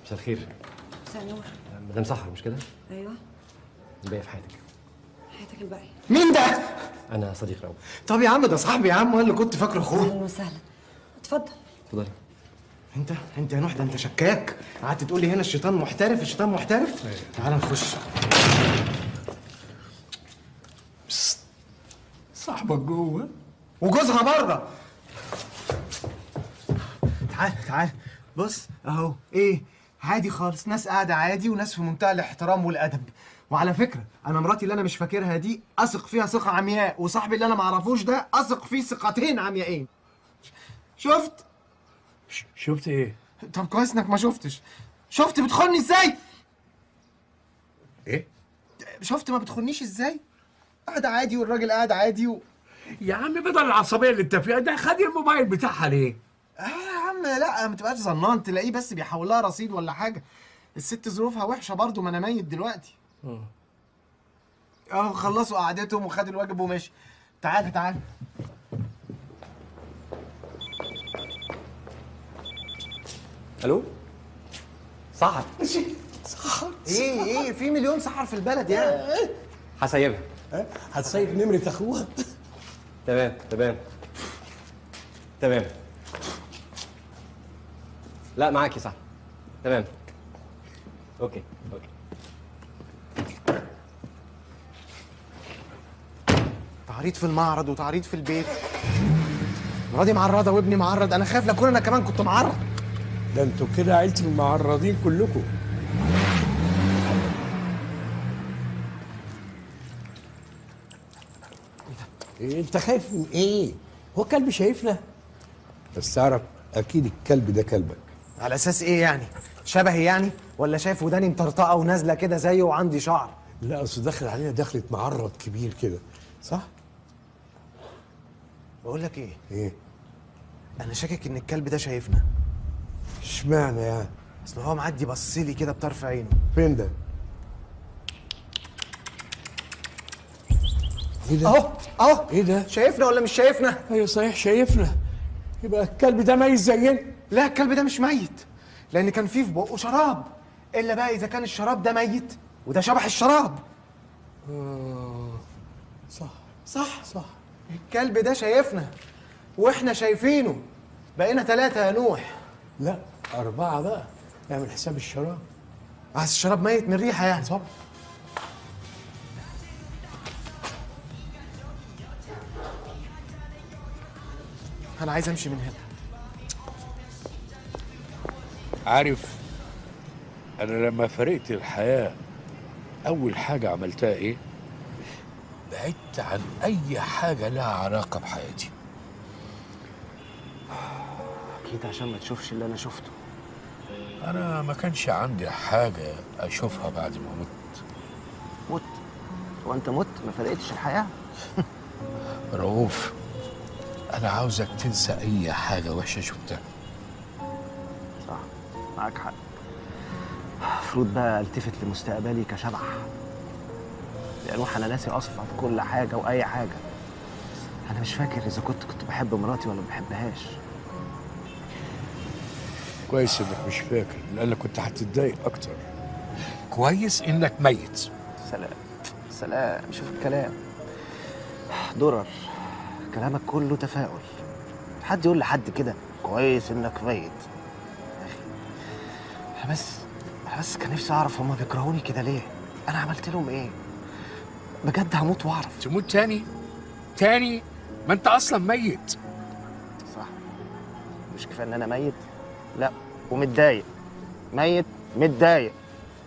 مساء الخير. مساء النور. مدام سحر مش كده؟ ايوه. الباقي في حياتك. حياتك الباقيه. مين ده؟ انا صديق رؤوف. طب يا عم ده صاحبي يا عم، وانا اللي كنت فاكره اخوه. اهلا وسهلا. اتفضل. اتفضلي. انت يا نوح، ده انت شكاك. قعدت تقول لي هنا الشيطان محترف، الشيطان محترف. تعال نخش. صاحبك جوه وجوزها بره. تعال بص اهو. ايه عادي خالص، ناس قاعده عادي وناس في منتهى الاحترام والادب. وعلى فكره انا مراتي اللي انا مش فاكرها دي اثق فيها ثقه عمياء، وصاحبي اللي انا ما اعرفوش ده اثق فيه ثقتين عمياءين. شفت ايه؟ طب كويس انك ما شفتش. شفت بتخوني ازاي؟ ايه؟ شفت ما بتخونيش ازاي؟ قاعده عادي والراجل قاعد عادي يا عم بدل العصبيه اللي انت فيها ده، خد الموبايل بتاعها ليه؟ يا عم لا، ما تبقاش ظنان. تلاقيه بس بيحول لها رصيد ولا حاجه. الست ظروفها وحشه برضه، ما انا ميت دلوقتي. اهو خلصوا قعدتهم وخدوا الواجب وماشي. تعال. الو؟ سحر. سحر ايه في مليون سحر في البلد يعني. هسيبها. هتسيب نمره اخوها. تمام. لا معاك يا سحر. تمام. اوكي. تعريض في المعرض وتعريض في البيت. مراتي معرضه وابني معرض. انا خايف لاكون انا كمان كنت معرض. ده انتوا كده عيلة المعرضين كلكم. إيه انت خايف من ايه؟ هو كلب شايفنا؟ بس تعرف اكيد الكلب ده كلبك. على اساس ايه يعني؟ شبهي يعني؟ ولا شايف وداني مطرطقه ونازله كده زيه وعندي شعر؟ لا اصل داخل علينا دخلة معرض كبير كده، صح؟ بقول لك ايه؟ ايه؟ انا شاكك ان الكلب ده شايفنا. اشمعنى يعني؟ اصل هو معدي بص لي كده بطرف عينه. فين ده؟ ايه ده؟ اهو ايه ده؟ شايفنا ولا مش شايفنا؟ ايوه صحيح شايفنا. يبقى الكلب ده ميت زينا؟ لا الكلب ده مش ميت، لان كان فيه في بقه شراب. الا بقى اذا كان الشراب ده ميت وده شبح الشراب. صح. صح صح. الكلب ده شايفنا واحنا شايفينه، بقينا 3 يا نوح. لا 4 بقى، اعمل حساب الشراب. عايز الشراب ميت من الريحه يعني. طبعا. انا عايز امشي من هنا. عارف انا لما فرقت الحياه اول حاجه عملتها ايه؟ بعدت عن اي حاجه لها علاقه بحياتي. اكيد عشان ما تشوفش اللي انا شفته. انا ما كانش عندي حاجه اشوفها بعد ما مت. مت؟ وانت مت ما فرقتش الحياه؟ رؤوف انا عاوزك تنسى اي حاجه وحشه شفتها. صح، معاك حق. المفروض بقى التفت لمستقبلي كشبح. يا نوح انا ناسي اصلا كل حاجه واي حاجه. انا مش فاكر اذا كنت بحب مراتي ولا ما بحبهاش. كويس انك مش فاكر لانك كنت هتتضايق اكتر. كويس انك ميت. سلام سلام، شوف الكلام درر. كلامك كله تفاؤل. حد يقول لحد كده كويس انك ميت يا اخي. انا بس كان نفسي اعرف هما بيكرهوني كده ليه؟ انا عملت لهم ايه؟ بجد هموت واعرف. تموت تاني؟ ما انت اصلا ميت. صح، مش كفايه ان انا ميت؟ لا، ومتضايق. ميت متضايق،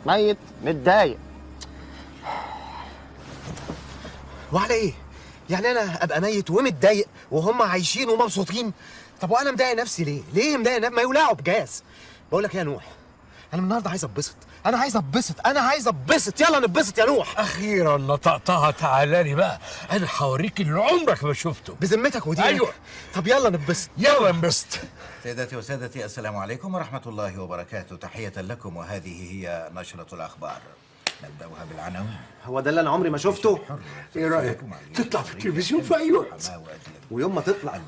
ميت متضايق. وعلى ايه؟ يعني انا ابقى ميت ومتضايق وهم عايشين ومبسوطين؟ طب وانا مضايق نفسي ليه؟ ليه مضايق نفسي؟ ما يولعوا بجاز. بقول لك يا نوح، انا من النهارده عايز اتبسط، انا عايز اتبسط، يلا نتبسط يا نوح. اخيرا نطقتها. تعالى لي بقى، انا هوريك اللي عمرك ما شفته. بذمتك ودينك؟ ايوه. طب يلا نتبسط. يلا نبسط. سيداتي وسادتي السلام عليكم ورحمة الله وبركاته. تحية لكم وهذه هي نشرة الأخبار. نبدأها بالعناوين. هو ده اللي انا عمري ما شفته. ايه رايك تطلع في التلفزيون في اي وقت؟ ويوم ما تطلع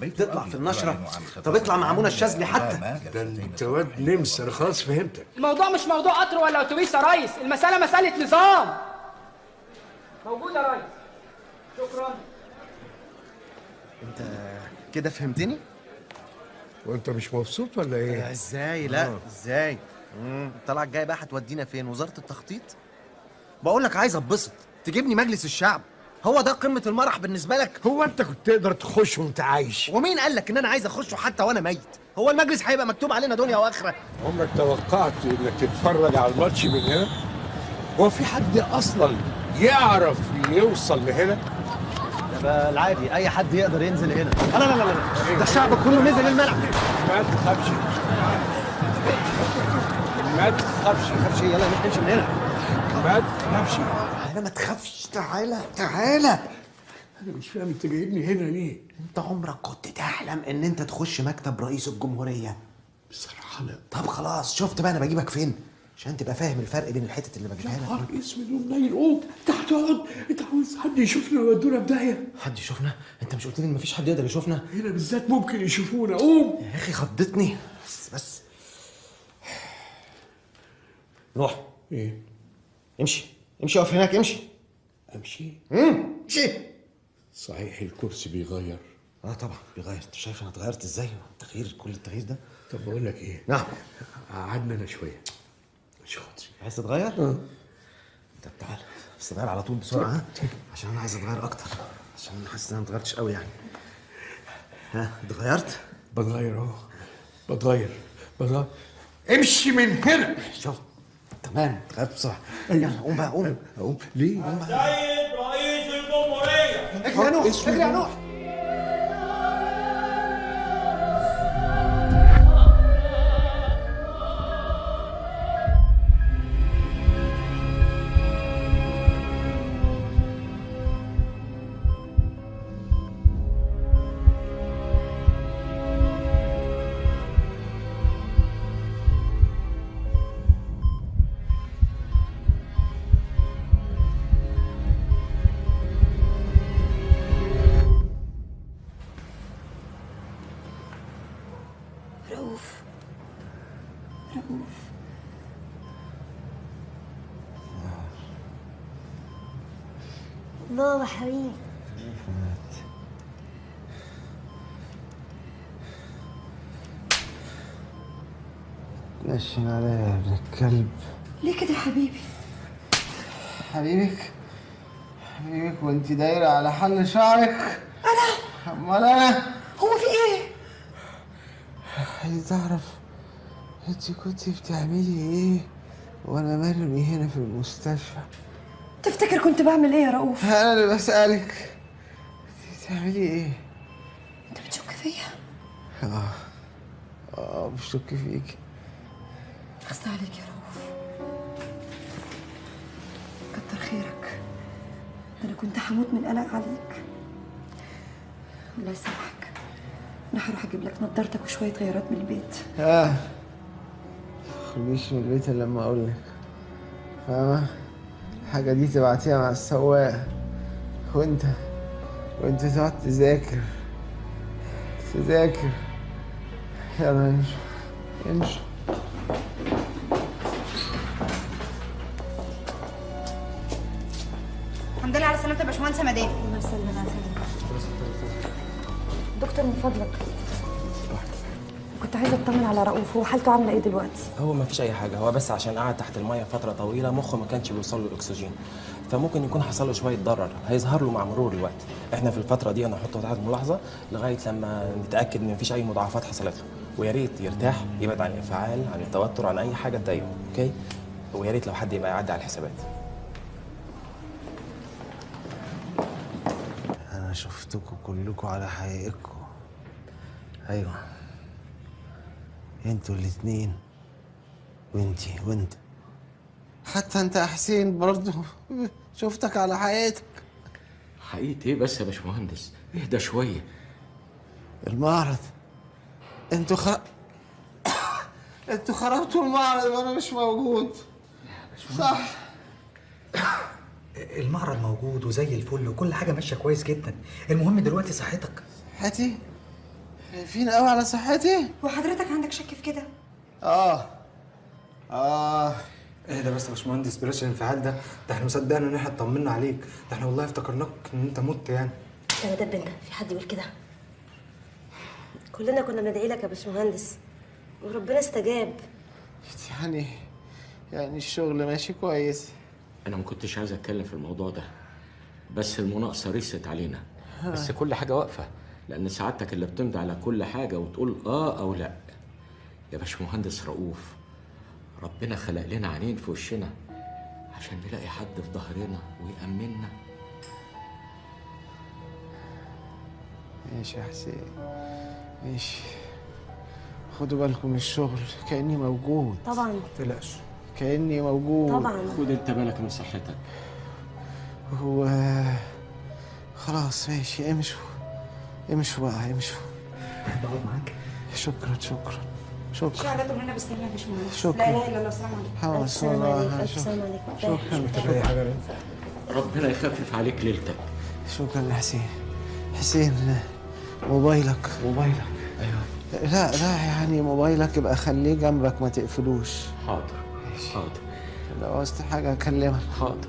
في النشره. طب اطلع مع منى الشاذلي حتى. ده انت واد نمس. انا خلاص فهمتك. الموضوع مش موضوع قطر ولا اتوبيس يا ريس، المساله مساله نظام. موجود يا ريس. شكرا. انت كده فهمتني؟ وانت مش مبسوط ولا ايه؟ ازاي؟ لا ازاي؟ الطلعه الجايه بقى هتودينا فين؟ وزاره التخطيط؟ بقول لك عايز اتبسط، تجيبني مجلس الشعب. هو ده قمه المرح بالنسبه لك؟ هو انت كنت تقدر تخش وانت عايش؟ ومين قال لك ان انا عايز اخشه حتى وانا ميت؟ هو المجلس هيبقى مكتوب علينا دنيا واخره؟ عمرك توقعت انك تتفرج على الماتش من هنا؟ هو في حد اصلا يعرف يوصل لهنا؟ ده العادي، اي حد يقدر ينزل هنا. لا لا لا لا، ده الشعب كله نزل الملعب. ما تخافش، ما تخافش. يلا نمشي من هنا. ما تخافش. تعالى ما تخافش. تعالى. انا مش فاهم انت جايبني هنا ليه؟ انت عمرك كنت تحلم ان انت تخش مكتب رئيس الجمهوريه؟ بصراحه لا. طب خلاص، شفت بقى انا بجيبك فين؟ عشان تبقى فاهم الفرق بين الحتت اللي بجيبها لك. نهار اسود ومنيل. قوم انت هتقعد. انت عاوز حد يشوفنا ويودونا في داهيه؟ حد يشوفنا؟ انت مش قلت لي ان مفيش حد يقدر يشوفنا؟ هنا بالذات ممكن يشوفونا. قوم يا اخي خضتني. بس روح. ايه؟ امشي اقف هناك. امشي. صحيح الكرسي بيغير. طبعا بيغير. انت شايف انا اتغيرت ازاي؟ كل التغيير ده. طب بقول لك ايه؟ نعم. قعدنا انا شويه. مش خاطري. عايز تتغير؟ طب تعال بس اتغير على طول بسرعه، عشان انا عايز اتغير اكتر، عشان انا حاسس ان انا ما اتغيرتش قوي يعني. اتغيرت؟ بتغير اهو. بتغير. امشي من هنا. شوف تمام، اتغيرت بسرعه. يلا قوم بقى. قوم ليه؟ سيد رئيس الجمهورية. اجري يا نوح، اجري يا نوح. بابا حبيبي. نشن عليا يا ابن الكلب. ليه كده يا حبيبي؟ حبيبك وانت دايرة على حل شعرك. امال انا هو في ايه؟ عايز اعرف انت كنت بتعملي ايه وانا مرمي هنا في المستشفى؟ تفتكر كنت بعمل ايه يا رؤوف؟ انا اللي بسألك، انت بتعملي ايه؟ انت بتشك فيا؟ بشك فيك. اخص عليك يا رؤوف، كتر خيرك، ده انا كنت هموت من القلق عليك. الله يسامحك، انا هروح اجيب لك نضارتك وشويه غيارات من البيت. متخرجيش من البيت الا لما اقول لك، فاهمة؟ الحاجة دي تبعتيها مع السواق، وانت تقعد تذاكر. يلا امشوا. الحمد لله على سلامتك يا باشمهندس مدام. الله يسلمك. دكتور من فضلك، كنت عايزه اطمن على رؤوف، هو حالته عامله ايه دلوقتي؟ هو ما فيش اي حاجه، هو بس عشان قعد تحت الميه فتره طويله مخه ما كانش بيوصل له الاكسجين، فممكن يكون حصل له شويه ضرر، هيظهر له مع مرور الوقت. احنا في الفتره دي هنحطه تحت ملاحظه لغايه لما نتاكد ان مفيش اي مضاعفات حصلت له، ويا ريت يرتاح، يبعد عن الانفعال، عن التوتر، عن اي حاجه تضايقه، اوكي؟ ويا ريت لو حد يبقى يعدي على الحسابات. انا شفتكم كلكم على حقيقتكم. ايوه، انتوا الاتنين، وانت حتى انت يا حسين برضو شفتك على حقيقتك. حقيقة ايه بس يا باشمهندس؟ اهدى شوية. المعرض، انتوا خربتوا المعرض وانا مش موجود. صح، المعرض موجود وزي الفل وكل حاجه ماشيه كويس جدا، المهم دلوقتي صحتك. صحتي؟ خايفين قوي على صحتي؟ وحضرتك عندك شك في كده؟ ايه ده بس يا باشمهندس، بلاش الانفعال ده احنا مصدقنا ان احنا اطمنا عليك، ده احنا والله افتكرناك ان انت مت يعني. يا مدام بنت، في حد يقول كده؟ كلنا كنا بندعي لك يا باشمهندس وربنا استجاب. يعني الشغل ماشي كويس. انا ما كنتش عايز اتكلم في الموضوع ده، بس المناقصة رست علينا، بس كل حاجة واقفة، لأن سعادتك اللي بتمضي على كل حاجة وتقول أو لأ. يا باشمهندس رؤوف، ربنا خلق لنا عينين في وشنا عشان نلاقي حد في ظهرنا ويأمننا. ماشي يا حسين، ماشي، خدوا بالكم من الشغل، كأني موجود. طبعا ما تقلقش، كأني موجود. طبعا خد انت بالك من صحتك. هو خلاص ماشي، امشوا بقى، امشوا. بقعد معاك. شكرا. شهادة مننا بالسلامة يا باشمهندس. شكرا. لا اله الا الله، السلام عليكم. ألف سلام عليك، ألف سلام عليك. شكرا. ربنا يخفف عليك ليلتك. شكرا يا حسين. موبايلك. ايوه. لا يعني موبايلك يبقى خليه جنبك، ما تقفلوش. حاضر. لو عوزت حاجة اكلمك. حاضر.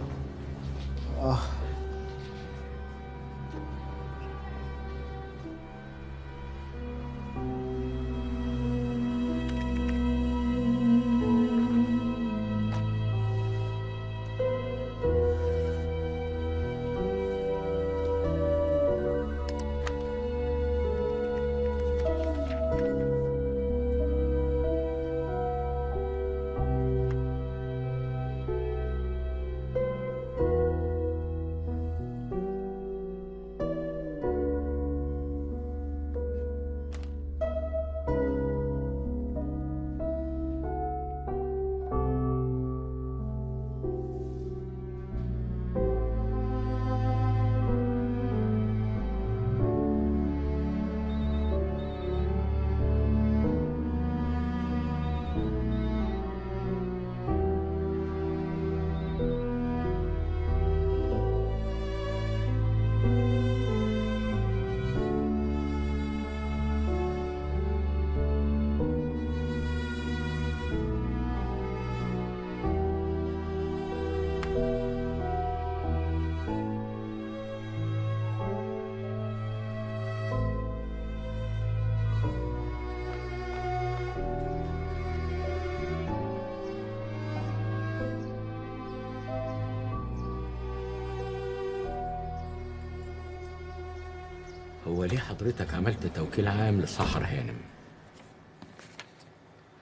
ليه حضرتك عملت توكيل عام لسحر هانم؟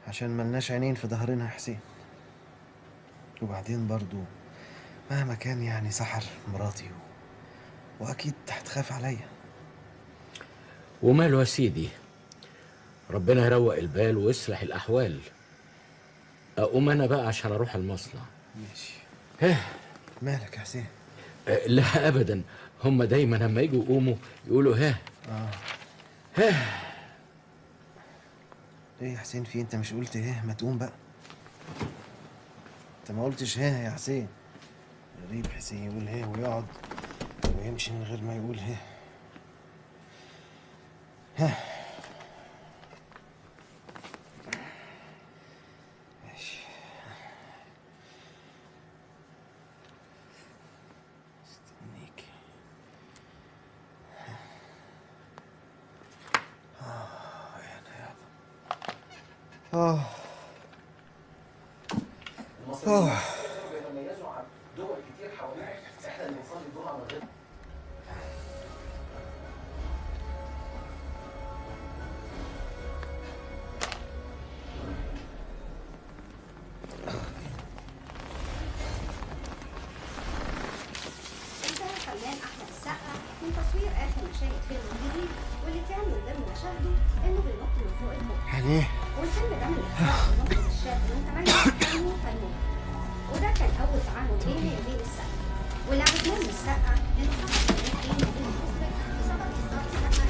عشان ملناش عينين في ظهرنا يا حسين. وبعدين برضو مهما كان يعني سحر مراتي واكيد هتخاف عليا. وماله يا سيدي، ربنا يروق البال ويصلح الأحوال. أقوم أنا بقى عشان أروح المصنع. ماشي. ها مالك يا حسين؟ لا أبدا، هم دايما لما يجوا يقوموا يقولوا ها. ها. ايه يا حسين في انت مش قلت ايه؟ ما تقوم بقى. انت ما قلتش ها يا حسين. غريب حسين يقول ها ويقعد ويمشي من غير ما يقول ها. ها ماشي. استنيك. بيتميزوا عن دول كتير حوالينا، احنا اللي بنصلي الجمعه من غير. انتهى الفنان احمد السقا من تصوير اخر مشاهد فيلم جديد واللي كان من ضمن مشاهده انه بينط من فوق الموت. يعني ايه؟ والفيلم ده من اخراج ونصر الشاب من 8 فيلمون. وده كان اول تعامل بيني وبين السقا. واللي عجبني من السقا انه حصل تاريخ بيني وبين المخرج بسبب اصدار السقا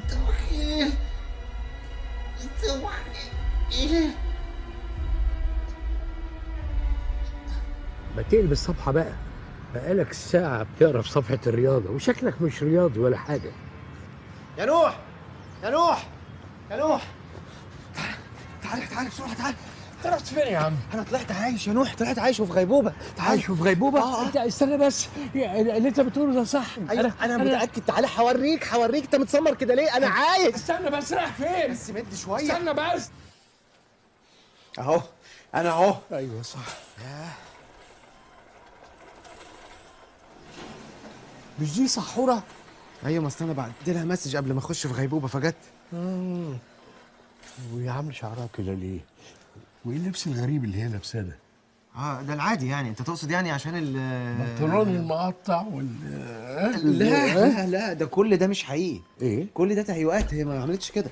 توحيد توحيد. ما تقلب الصفحة بقى، بقالك ساعة بتقرا في صفحة الرياضة وشكلك مش رياضي ولا حاجة. يا نوح يا نوح يا نوح، تعالى بسرعه تعالى. انت رحت فين يا عم؟ انا طلعت عايش يا نوح، طلعت عايش وفي غيبوبه. عايش وفي غيبوبة؟ انت استنى بس، اللي انت بتقوله ده صح. ايوه انا متاكد. تعالى هوريك انت متسمر كده ليه؟ انا عايز. استنى بس، رايح فين؟ بس مد شويه. استنى بس. اهو انا اهو. ايوه صح. مش دي سحورة؟ ايوه، ما اصل انا بعت لها مسج قبل ما اخش في غيبوبه فجت. وهي عامله شعرها كده ليه؟ وايه اللبس الغريب اللي هي لابساه ده؟ ده العادي يعني. انت تقصد يعني عشان البنطلون المقطع لا ده كل ده مش حقيقي. ايه؟ كل ده تهيؤات، هي ما عملتش كده.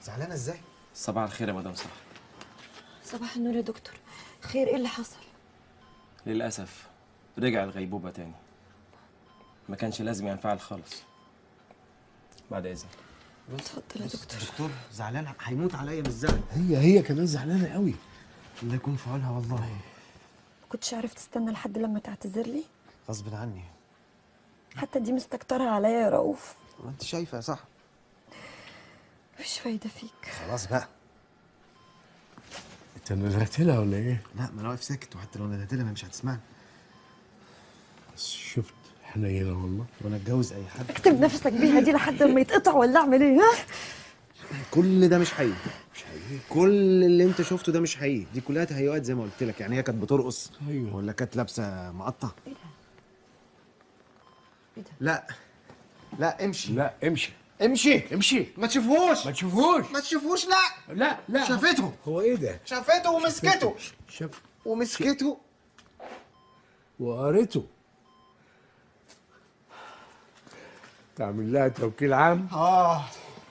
زعلانه ازاي؟ صباح الخير يا مدام صح. صباح النور يا دكتور. خير، ايه اللي حصل؟ للأسف رجع الغيبوبة تاني. ما كانش لازم ينفعل خالص. بعد إذنك. اتفضل يا دكتور. دكتور زعلان هيموت عليا من الزعل. هي كمان زعلانه قوي. الله يكون في عونها والله. ما كنتش عارف تستنى لحد لما تعتذر لي؟ غصب عني. حتى دي مستكترة عليا يا رؤوف. ما انت شايفه صح. مفيش فايدة فيك. خلاص بقى. انت ندهت لها ولا ايه؟ لا، ما انا واقف ساكت، وحتى لو ندهت لها مش هتسمعني. بس شفت حنينه والله. وانا اتجوز اي حد. اكتب نفسك بيها دي لحد ما يتقطع ولا اعمل ايه؟ ها؟ كل ده مش حقيقي. كل اللي انت شفته ده مش حقيقي. دي كلها تهيؤات زي ما قلت لك. يعني هي كانت بترقص ولا كانت لابسه مقطع؟ ايه ده؟ ايه ده؟ لا امشي. لا امشي. امشي. ما تشوفهوش. لا. شافته. هو ايه ده؟ شافته ومسكته. ومسكته وقريته. تعمل لها توكيل عام.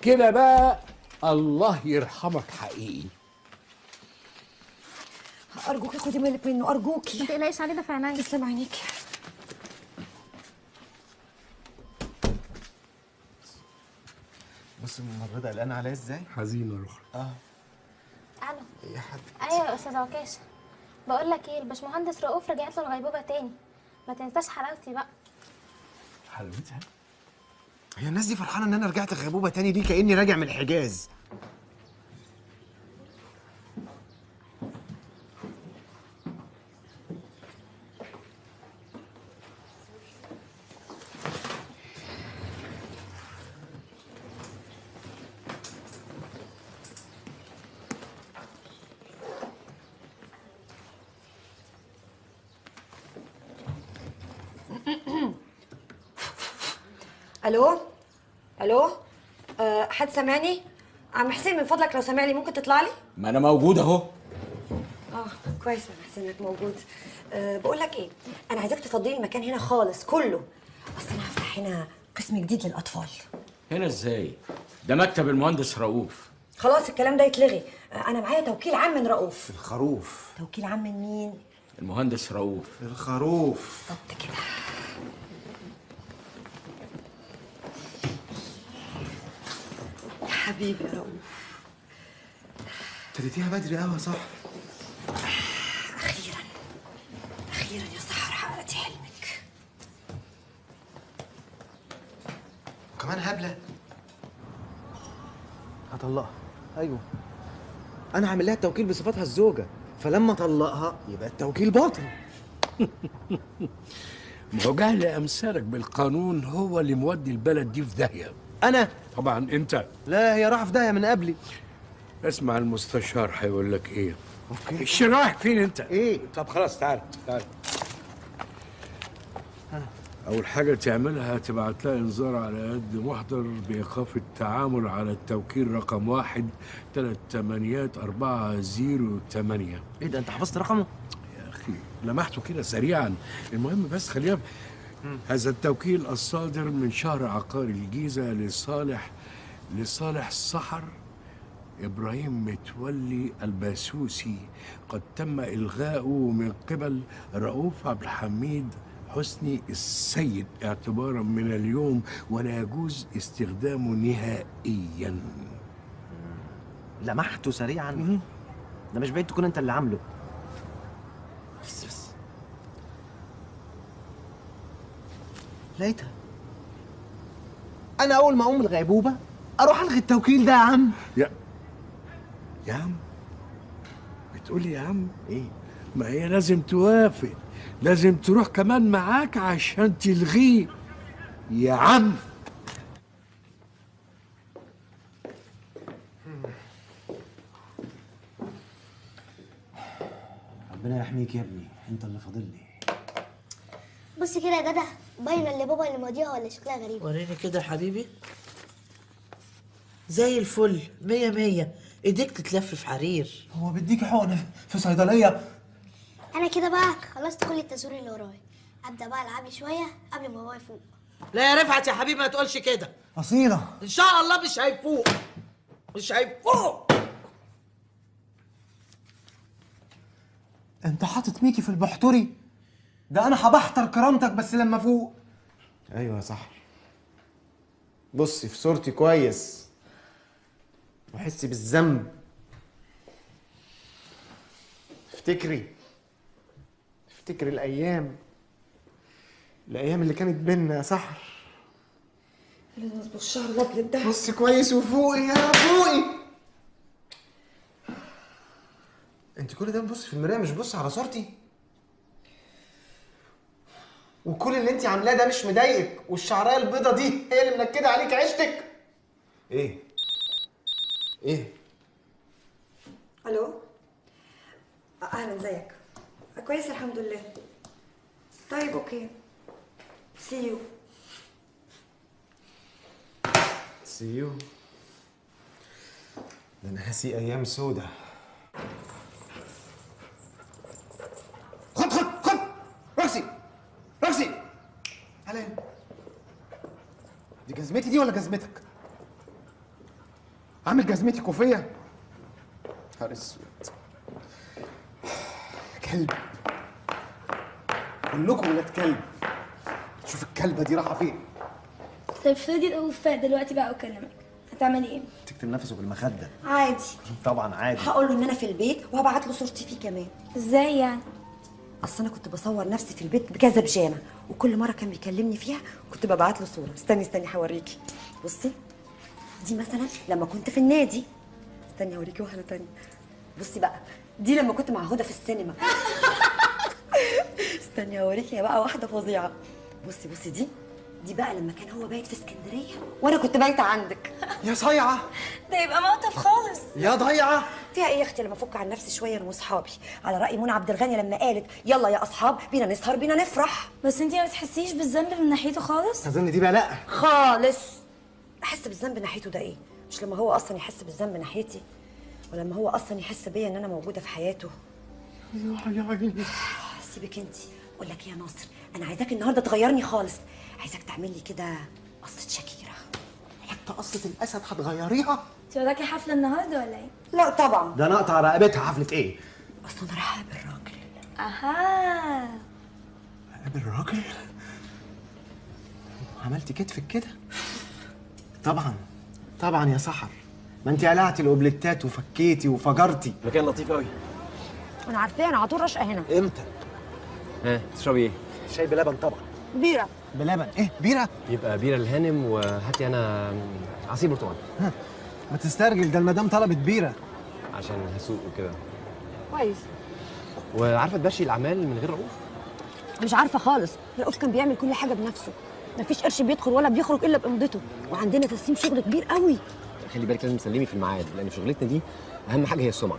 كده بقى الله يرحمك حقيقي. ارجوكي خدي بالك منه، ارجوكي. ما تقلقيش عليه، ده في عينيا. تسلم عينيكي. بص الممرضه قلقانه عليا ازاي؟ حزينه روح. الو. يا حبيبتي. ايوه يا استاذ عكاشه. بقول لك ايه، الباشمهندس رؤوف رجعت له الغيبوبه تاني. ما تنساش حلاوتي بقى. حلاوتها؟ هي الناس دي فرحانه ان انا رجعت الغيبوبه تاني دي كاني راجع من الحجاز. الو الو، حد سامعني؟ عم حسين من فضلك لو سامعني ممكن تطلع لي؟ ما انا موجود اهو. كويس يا حسين انك موجود. بقول لك ايه، انا عايزاك تفضي لي المكان هنا خالص كله، اصل انا هفتح هنا قسم جديد للاطفال. هنا ازاي؟ ده مكتب المهندس رؤوف. خلاص الكلام ده يتلغي، انا معايا توكيل عام من رؤوف. الخروف. توكيل عام من مين؟ المهندس رؤوف. الخروف. بالظبط كده. يا حبيبي يا رؤوف. ابتديتيها بدري قوي صح؟ اخيرا اخيرا يا سحر حققتي حلمك. وكمان هبله. هطلقها. ايوه، انا عامل لها التوكيل بصفتها الزوجه، فلما اطلقها يبقى التوكيل باطل. ما هو جهل امثالك بالقانون هو اللي مودي البلد دي في داهيه. انا؟ طبعا انت. لا، هي رايحه في داهيه من قبلي. اسمع المستشار هيقول لك ايه. اوكي. رايح فين انت؟ ايه؟ طب خلاص تعال تعال. أول حاجة تعملها تبعت لها إنذار على قد محضر بإيقاف التعامل على التوكيل رقم 1-38408. إيه ده، أنت حفظت رقمه؟ يا أخي لمحته كده سريعا. المهم بس خليها هذا التوكيل الصادر من شهر عقاري الجيزة لصالح السحر إبراهيم متولي الباسوسي قد تم إلغاؤه من قبل رؤوف عبد الحميد حسني السيد اعتبارا من اليوم، ولا يجوز استخدامه نهائيا. لمحته سريعا؟ ده مش بعيد تكون انت اللي عامله. بس لقيتها. انا اول ما اقوم الغيبوبه اروح الغي التوكيل ده يا عم. يا عم بتقولي يا عم؟ ايه؟ ما هي لازم توافق، لازم تروح كمان معاك عشان تلغيه يا عم. ربنا يحميك يا ابني، انت اللي فاضل لي. بص كده يا جدع، باينه اللي بابا اللي ماضيها ولا شكلها غريب؟ وريني كده يا حبيبي. زي الفل، 100 100. ايديك تتلف في حرير. هو بيديكي حقن في صيدليه؟ انا كده بقى خلصت كل التزوير اللي ورايا، ابدا بقى العب لي شويه قبل ما بابا يفوق. لا يا رفعت يا حبيبي ما تقولش كده. اصيله. ان شاء الله مش هيفوق، مش هيفوق. انت حاطط ميكي في البحتري؟ ده انا هبحتر كرامتك بس لما افوق. ايوه صح. بصي في صورتي كويس وحسي بالذنب. افتكري الايام اللي كانت بينا يا سحر. لازم اصبر الشهر الابيض ده. بصي كويس وفوقي يا فوقي. انت كل ده بتبصي في المرايه مش بصي على صورتي؟ وكل اللي انت عاملاه ده مش مضايقك؟ والشعرايه البيضه دي هي اللي منكده عليك عيشتك؟ ايه؟ الو، اهلا ازيك؟ كويس الحمد لله. طيب اوكي، سي يو. ده انا هاسي ايام سودة. خد رقصي تعالى هنا. دي جزمتي دي ولا جزمتك؟ عامل جزمتي كوفيه؟ نهار اسود. كلب، كلكم ولاد كلب. شوف الكلبه دي رايحه فين. طب افرضي رؤوف دلوقتي بقى وكلمك، هتعملي ايه؟ تكتم نفسه بالمخده. عادي. طبعا عادي. هقول له ان انا في البيت وهبعت له صورتي فيه كمان. ازاي يعني؟ اصل انا كنت بصور نفسي في البيت بكذا بيجامه، وكل مره كان بيكلمني فيها كنت ببعت له صوره. استني هوريكي. بصي دي مثلا لما كنت في النادي. استني هوريكي واحده تانية. بصي بقى دي لما كنت مع هدى في السينما. استني هوريكي بقى واحده فظيعه. بصي دي دي بقى لما كان هو بايت في اسكندريه وانا كنت بايته عندك. يا صايعه، ده يبقى موقف خالص. يا ضيعه. فيها ايه يا اختي لما افك عن نفسي شويه انا واصحابي، على راي منى عبد الغني لما قالت يلا يا اصحاب بينا نسهر بينا نفرح. بس انتي ما بتحسيش بالذنب من ناحيته خالص؟ اظن دي بقى لا خالص. احس بالذنب ناحيته ده ايه؟ مش لما هو اصلا يحس بالذنب ناحيتي، ولما هو اصلا يحس بيا ان انا موجوده في حياته. يا عيني. سيبك انتي. اقول لك ايه يا ناصر، انا عايزاك النهارده تغيرني خالص، عايزاك تعمل لي كده قصه شاكيرا. حتى قصه الاسد هتغيريها؟ انتي وراكي حفله النهارده ولا ايه؟ لا طبعا. ده نقطع رقبتها. حفله ايه؟ اصلا انا رايحه اقابل راجل. اها. قابل راجل؟ عملتي كتفك كده؟ طبعا طبعا يا سحر، ما انت قلعتي الاوبليتات وفكيتي وفجرتي. مكان لطيف قوي. انا عارفاه، انا على طول راشقه هنا. امتى؟ ها تشربي ايه؟ شاي بلبن طبعا. بيره. بلبن؟ ايه بيره؟ يبقى بيره الهانم، وهات لي انا عصير برتقال. ما تسترجل، ده المدام طلبت بيره. عشان هسوق وكده. كويس. وعارفه تمشي الاعمال من غير رؤوف؟ مش عارفه خالص، رؤوف كان بيعمل كل حاجه بنفسه، مفيش قرش بيدخل ولا بيخرج الا بامضته، وعندنا تسليم شغل كبير قوي. خلي بالك لازم تسلمي في الميعاد، لان في شغلتنا دي اهم حاجه هي السمعه.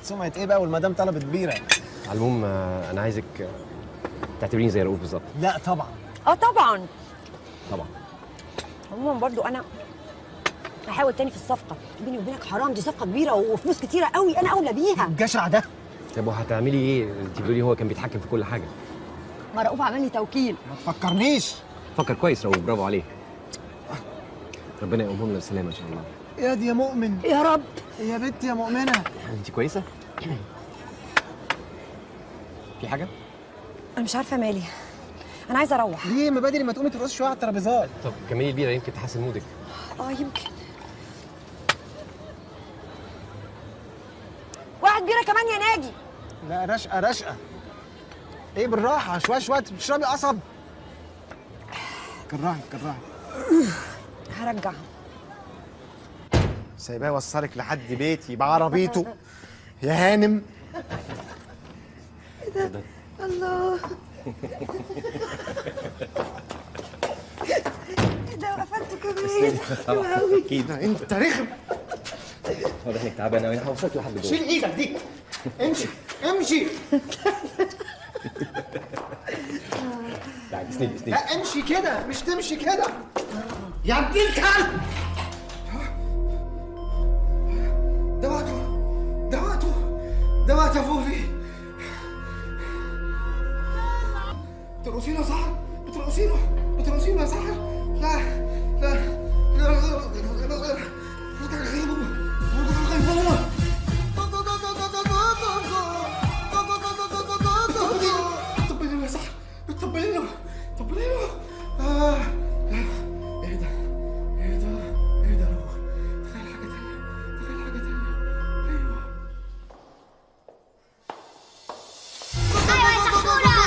سمعه ايه بقى والمدام طلبت بيره؟ على العموم انا عايزك تعتبريني زي رؤوف بالظبط. لا طبعا. طبعا. طبعا. عموما برضو انا هحاول تاني في الصفقه، بيني وبينك حرام، دي صفقه كبيره وفلوس كتيره قوي، انا اولى بيها. الجشع ده. طب وهتعملي ايه؟ انت بتقولي هو كان بيتحكم في كل حاجه. ما رؤوف عمل لي توكيل. ما تفكرنيش. فكر كويس رؤوف، برافو عليه. ربنا يقومهم لنا بالسلامه ان شاء الله. يا دي يا مؤمن. يا رب. يا بنت يا مؤمنه. انت كويسه؟ في حاجه؟ انا مش عارفه مالي، انا عايزه اروح. ليه؟ ما بدري ما تقومي ترقصي شويه على الترابيزات. طب كملي البيره يمكن تحسن مودك. يمكن. واحد بيره كمان يا ناجي. لا رشقه رشقه. ايه بالراحه، شويه شويه بتشربي قصب. كراهي كراهي. هرجع. سايباه يوصلك لحد بيتي بعربيته يا هانم. ايه ده؟ الله. ايه ده وقفلته كمان؟ حلو قوي. اكيد انت رخم. واضح انك تعبانه قوي، انا هوصلك لحد جوه. شيل ايدك دي. امشي امشي. تعالي اسندي اسندي. لا امشي كده، مش تمشي كده يا ابن الكلب. ده وقته ده وقته ده وقت يا فوفي. بترقصينه يا سحر، بترقصينه بترقصينه يا سحر. لا لا لا طبلينه يا سحر، طبلينه طبلينه. ايه ده ايه ده ايه ده؟ تخيل حاجه تانيه، تخيل حاجه تانيه. ايوه ايوه يا سحوره، انت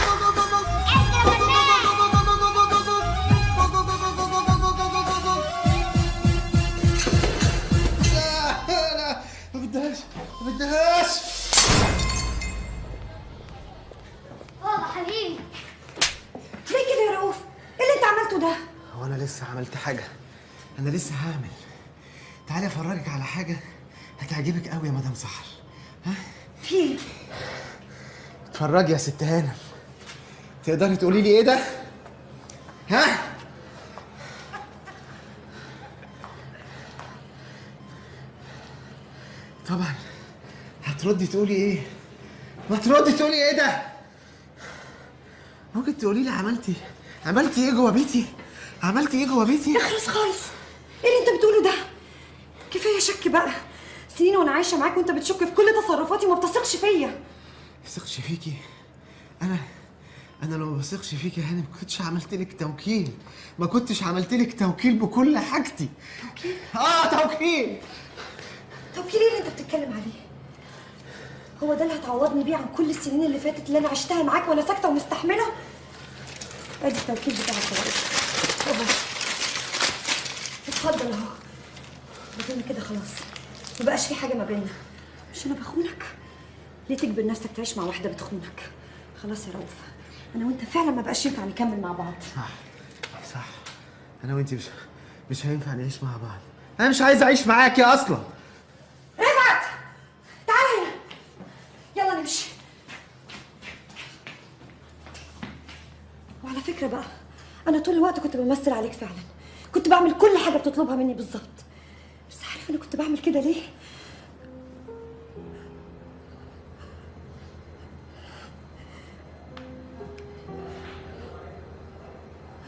لا ما بدهاش ما بدهاش. بابا حبيبي. ليه كده يا رؤوف؟ ايه اللي انت عملته ده؟ هو انا لسه عملت حاجه؟ انا لسه هعمل. تعالي افرجك على حاجه هتعجبك قوي يا مدام سحر. ها؟ في اتفرجي يا ست هانم. تقدري تقولي لي ايه ده؟ ها؟ طبعا هتردي تقولي ايه؟ ما تردي تقولي ايه ده؟ ممكن تقولي لي عملتي ايه جوه بيتي؟ عملتي ايه جوه بيتي؟ اخلص خالص. ايه اللي انت بتقوله ده؟ كفايه شك بقى، سنين وانا عايشه معاك وانت بتشك في كل تصرفاتي وما بتثقش فيا. ما بثقش فيكي؟ انا لو ما بثقش فيكي يا هانم ما كنتش عملت لك توكيل، ما كنتش عملت لك توكيل بكل حاجتي. توكيل؟ توكيل. توكيل ايه اللي انت بتتكلم عليه؟ هو ده اللي هتعوضني بيه عن كل السنين اللي فاتت اللي انا عشتها معاك وانا ساكته ومستحمله؟ ادي التوكيل بتاعك اهو. اتفضل اهو. اظن كده خلاص ما بقاش في حاجه ما بيننا. مش انا بخونك؟ ليه تجبر نفسك تعيش مع واحده بتخونك؟ خلاص يا رؤوف، انا وانت فعلا ما بقاش ينفع نكمل مع بعض. صح. انا وانت مش هينفع نعيش مع بعض. انا مش عايز اعيش معاكي اصلا. رفعت تعال هنا، يلا نمشي. وعلى فكره بقى انا طول الوقت كنت بمثل عليك فعلا، كنت بعمل كل حاجه بتطلبها مني بالظبط. بس عارف انا كنت بعمل كده ليه؟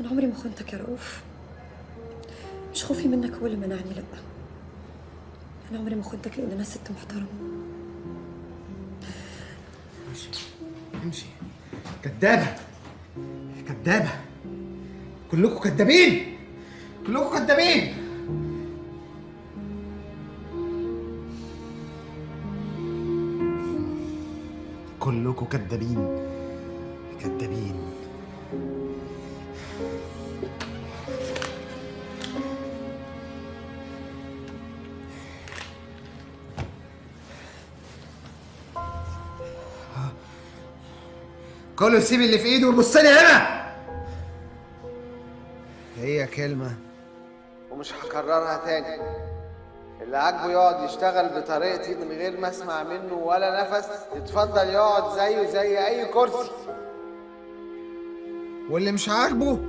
انا عمري ما خنتك يا رؤوف، مش خوفي منك هو اللي منعني، لا انا عمري ما خنتك لان انا ست محترمه. امشي. كدابه كدابه، كلكم كدابين، كلكم كدابين. كلكم كدابين كدابين. كله يسيب اللي في ايده ويبص لي هنا. هي كلمة ومش هكررها تاني. اللي عاجبه يقعد يشتغل بطريقتي من غير ما اسمع منه ولا نفس يتفضل يقعد زيه زي اي كرسي، واللي مش عاجبه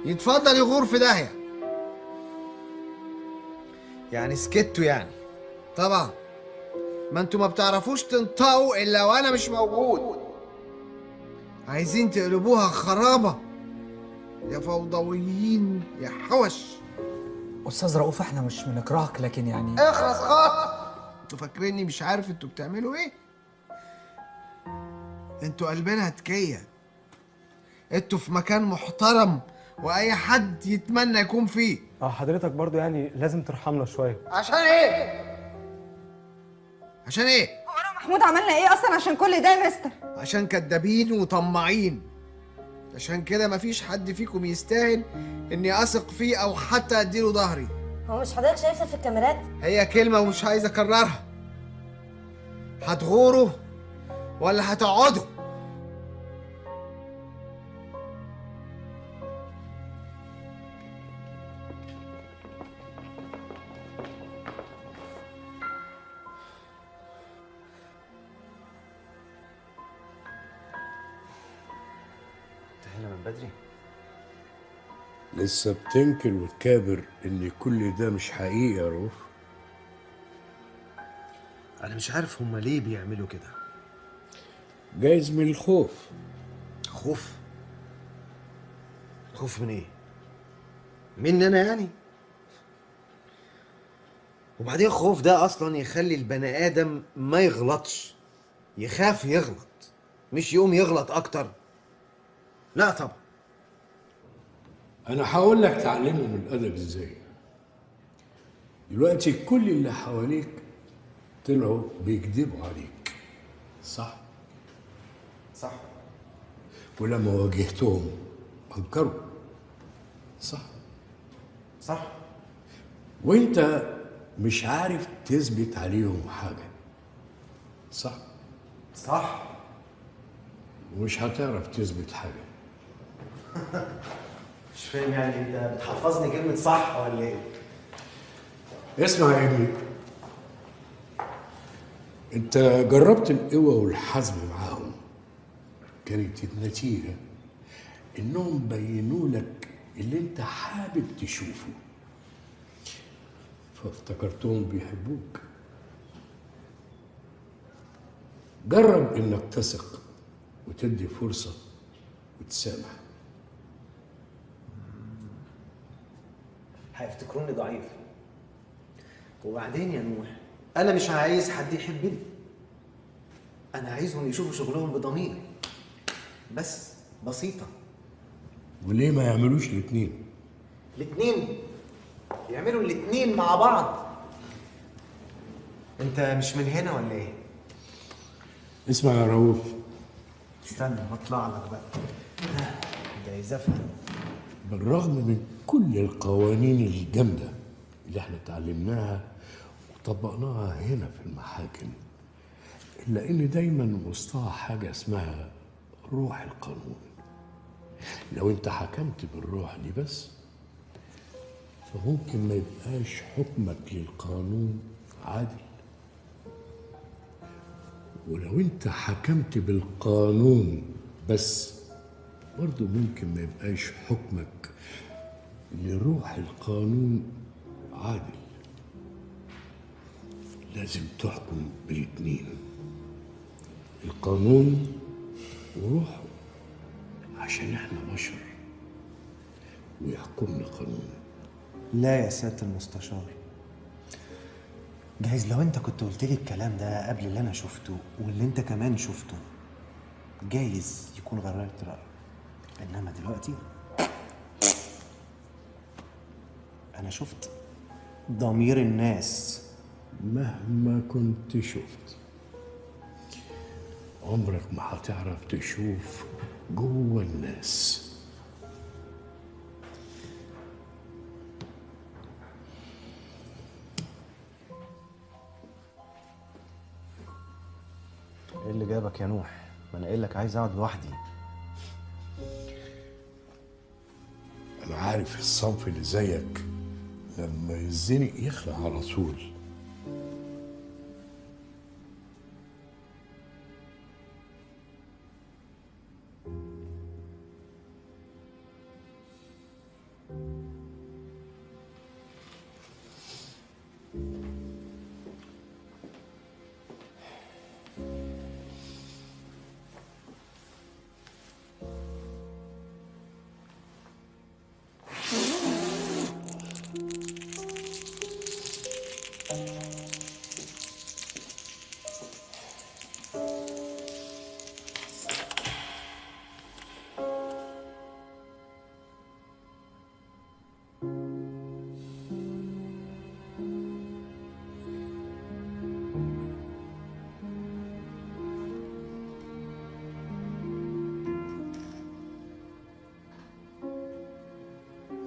يتفضل يغور في داهية. يعني سكتوا يعني؟ طبعا ما انتوا ما بتعرفوش تنطقوا الا وانا مش موجود. عايزين تقلبوها خرابة يا فوضويين يا حوش. استاذ رؤوف احنا مش بنكرهك لكن يعني اخلص خالص. انتوا فاكريني مش عارف انتوا بتعملوا ايه؟ انتوا قلبنا هتكية، انتوا في مكان محترم واي حد يتمنى يكون فيه. حضرتك برضو يعني لازم ترحمنا شويه. عشان ايه؟ عشان ايه؟ محمود عملنا ايه اصلا عشان كل ده يا مستر؟ عشان كدابين وطماعين. عشان كده مفيش حد فيكم يستاهل اني اثق فيه او حتى اديله ظهري. هو مش حضرتك شايفها في الكاميرات؟ هي كلمة ومش عايز اكررها. هتغوروا ولا هتقعدوا؟ هنا من بدري؟ لسه بتنكر وتكابر ان كل ده مش حقيقي يا رؤوف؟ انا مش عارف هما ليه بيعملوا كده. جايز من الخوف. خوف؟ خوف من ايه؟ مني انا يعني؟ وبعدين الخوف ده اصلا يخلي البني ادم ما يغلطش، يخاف يغلط مش يقوم يغلط اكتر. لا طبعا. انا هقول لك تعلمهم الادب ازاي. دلوقتي كل اللي حواليك طلعوا بيكذبوا عليك، صح؟ صح. ولما واجهتهم انكروا، صح؟ صح. وانت مش عارف تثبت عليهم حاجه، صح؟ صح. ومش هتعرف تثبت حاجه. مش فاهم يعني انت بتحفظني كلمة صح ولا ايه؟ اسمع يا ابني، انت جربت القوة والحزم معاهم، كانت النتيجة انهم بينوا لك اللي انت حابب تشوفه، فافتكرتهم بيحبوك. جرب انك تثق وتدي فرصة وتسامح. هيفتكروني ضعيف. وبعدين يا نوح انا مش عايز حد يحبني، انا عايزهم يشوفوا شغلهم بضمير بس. بسيطة. وليه ما يعملوش الاتنين؟ الاتنين؟ يعملوا الاتنين مع بعض. انت مش من هنا ولا ايه؟ اسمع يا رؤوف، استنى ما اطلع لك بقى. ده يزفها. بالرغم من كل القوانين الجامدة اللي احنا اتعلمناها وطبقناها هنا في المحاكم، إلا إن دايما وسطها حاجة اسمها روح القانون. لو أنت حكمت بالروح دي بس فممكن ما يبقاش حكمك للقانون عادل. ولو انت حكمت بالقانون بس برضه ممكن ما يبقاش حكمك لروح القانون عادل. لازم تحكم بالاتنين، القانون وروحه، عشان احنا بشر ويحكمنا قانون. لا يا سيادة المستشار، جايز لو انت كنت قلت لي الكلام ده قبل اللي انا شفته واللي انت كمان شفته جايز يكون غيرت رأيي، انما دلوقتي انا شفت ضمير الناس. مهما كنت شفت عمرك ما هتعرف تشوف جوه الناس. ايه اللي جابك يا نوح؟ ما انا قايل لك عايز اقعد لوحدي. انا عارف الصنف اللي زيك لما يزنق يخلع على طول.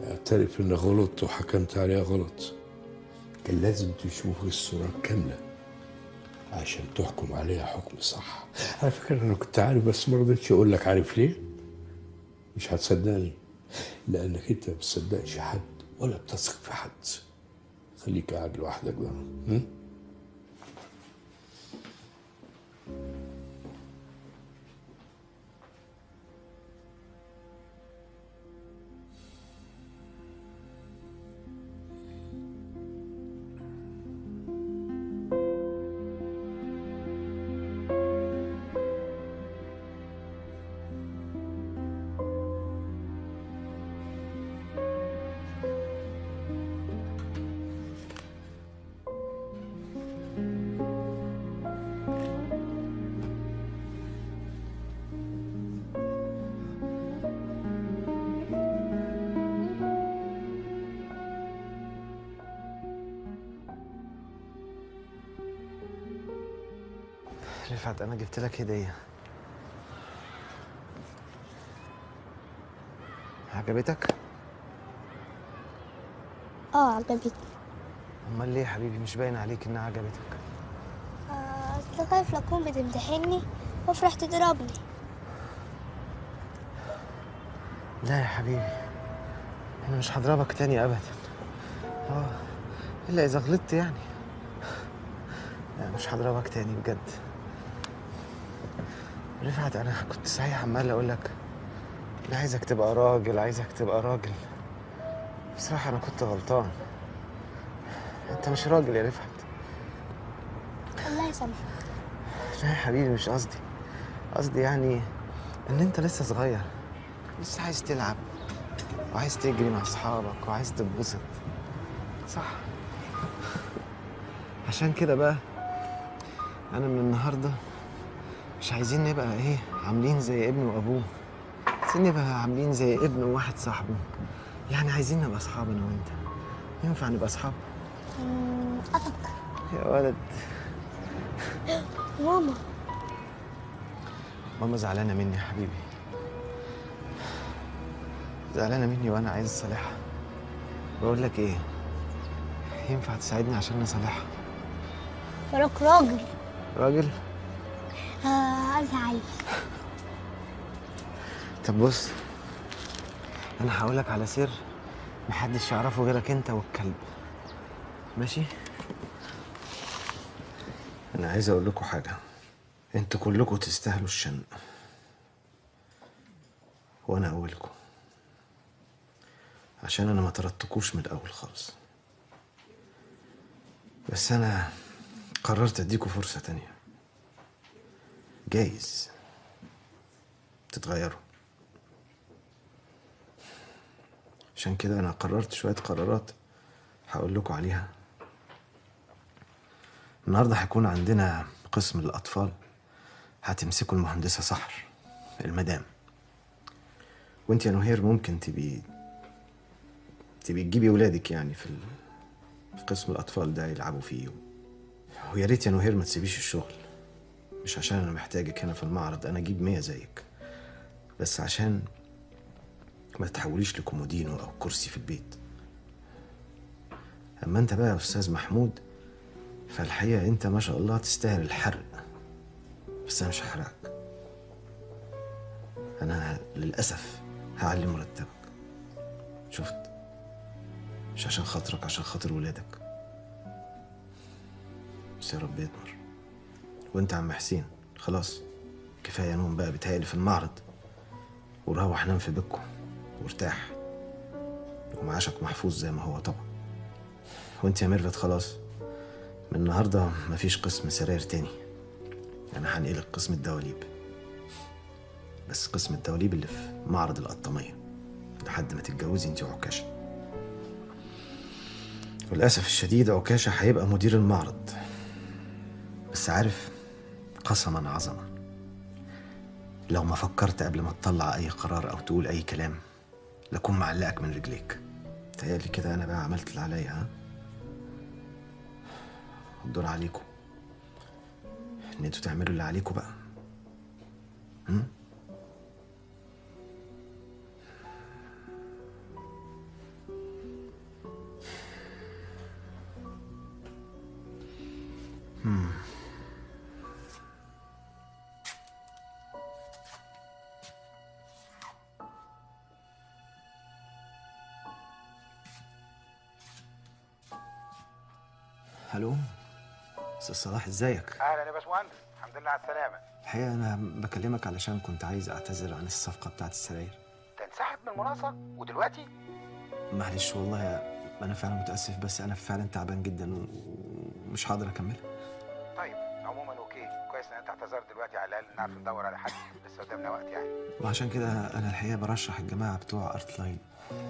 اعترف انك غلطت وحكمت عليها غلط. كان لازم تشوف الصورة كاملة عشان تحكم عليها حكم صح. على فكرة انا كنت عارف بس ما رضيتش اقول لك. عارف ليه؟ مش هتصدقني، لانك انت ما بتصدقش حد ولا بتثق في حد. خليك قاعد لوحدك بقى. رفعت انا جبت لك هديه. عجبتك؟ عجبتني. امال ليه يا حبيبي مش باين عليك انها عجبتك؟ اصل خايف اكون بتمتحني وافرح تضربني. لا يا حبيبي انا مش هضربك تاني ابدا. الا اذا غلطت يعني. لا مش هضربك تاني بجد. رفعت انا كنت صحيح عمال اقول لك انا عايزك تبقى راجل، عايزك تبقى راجل. بصراحه انا كنت غلطان. انت مش راجل يا رفعت. الله يسامحك. لا يا حبيبي مش قصدي. قصدي يعني ان انت لسه صغير، لسه عايز تلعب وعايز تجري مع اصحابك وعايز تتبسط، صح؟ عشان كده بقى انا من النهارده مش عايزين نبقى عاملين زي ابن وابوه، عايزين نبقى عاملين زي ابن وواحد صاحبه. يعني عايزين نبقى اصحاب انا وانت. ينفع نبقى اصحاب؟ افكر يا ولد. ماما زعلانه مني يا حبيبي، زعلانه مني وانا عايز اصالحها. بقول لك ايه، ينفع تساعدني عشان نصالحها؟ وراك راجل. راجل؟ ازعل. طب بص، انا هقولك على سر محدش يعرفه غيرك انت والكلب. ماشي؟ انا عايز اقول لكم حاجه، انتوا كلكم تستاهلوا الشنق وانا اولكم، عشان انا ما طردتكوش من الاول خالص. بس انا قررت اديكوا فرصه تانية، جايز تتغيروا. عشان كده انا قررت شويه قرارات هقول لكم عليها. النهارده هيكون عندنا قسم للاطفال، هتمسكوا المهندسه سحر المدام، وانت يا نهير ممكن تبقي تجيبي ولادك يعني في قسم الاطفال ده يلعبوا فيه. ويا ريت يا نهير ما تسيبيش الشغل، مش عشان انا محتاجك هنا في المعرض، انا اجيب 100 زيك، بس عشان ما تتحوليش لكومودينو او كرسي في البيت. اما انت بقى يا استاذ محمود، فالحقيقه انت ما شاء الله تستاهل الحرق، بس انا مش هحرقك. انا للاسف هعلي مرتبك. شفت؟ مش عشان خاطرك، عشان خاطر ولادك. بس يا رب يطمر. وانت عم حسين خلاص كفايه نوم بقى، بتهيألي في المعرض، وروح نام في بيتكم وارتاح، ومعاشك محفوظ زي ما هو طبعا. وانت يا ميرفت خلاص من النهارده مفيش قسم سراير تاني، انا هنقلك قسم الدواليب، بس قسم الدواليب اللي في معرض القطامية لحد ما تتجوزي انت وعكاشة. وللأسف الشديد عكاشة هيبقى مدير المعرض، بس عارف قسما عظما لو ما فكرت قبل ما تطلع أي قرار أو تقول أي كلام لكون معلقك من رجليك. تهيألي كده أنا بقى عملت اللي عليا. ها؟ الدور عليكم إن انتوا تعملوا اللي عليكم بقى. الو استاذ صلاح، ازيك؟ اهلا يا باشمهندس، الحمد لله على السلامه. الحقيقه انا بكلمك علشان كنت عايز اعتذر عن الصفقه بتاعت السراير. تنسحب من المناقصه ودلوقتي؟ معلش والله انا فعلا متاسف، بس انا فعلا تعبان جدا ومش هقدر اكملها. طيب عموما اوكي، كويس ان انت اعتذرت دلوقتي، على الاقل نعرف ندور على حد، لسه قدامنا وقت يعني. وعشان كده انا الحقيقه برشح الجماعه بتوع ارت لاين،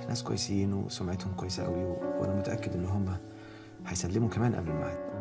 ناس كويسين وسمعتهم كويسه قوي، وانا متاكد ان هم هيسلموا كمان قبل الميعاد.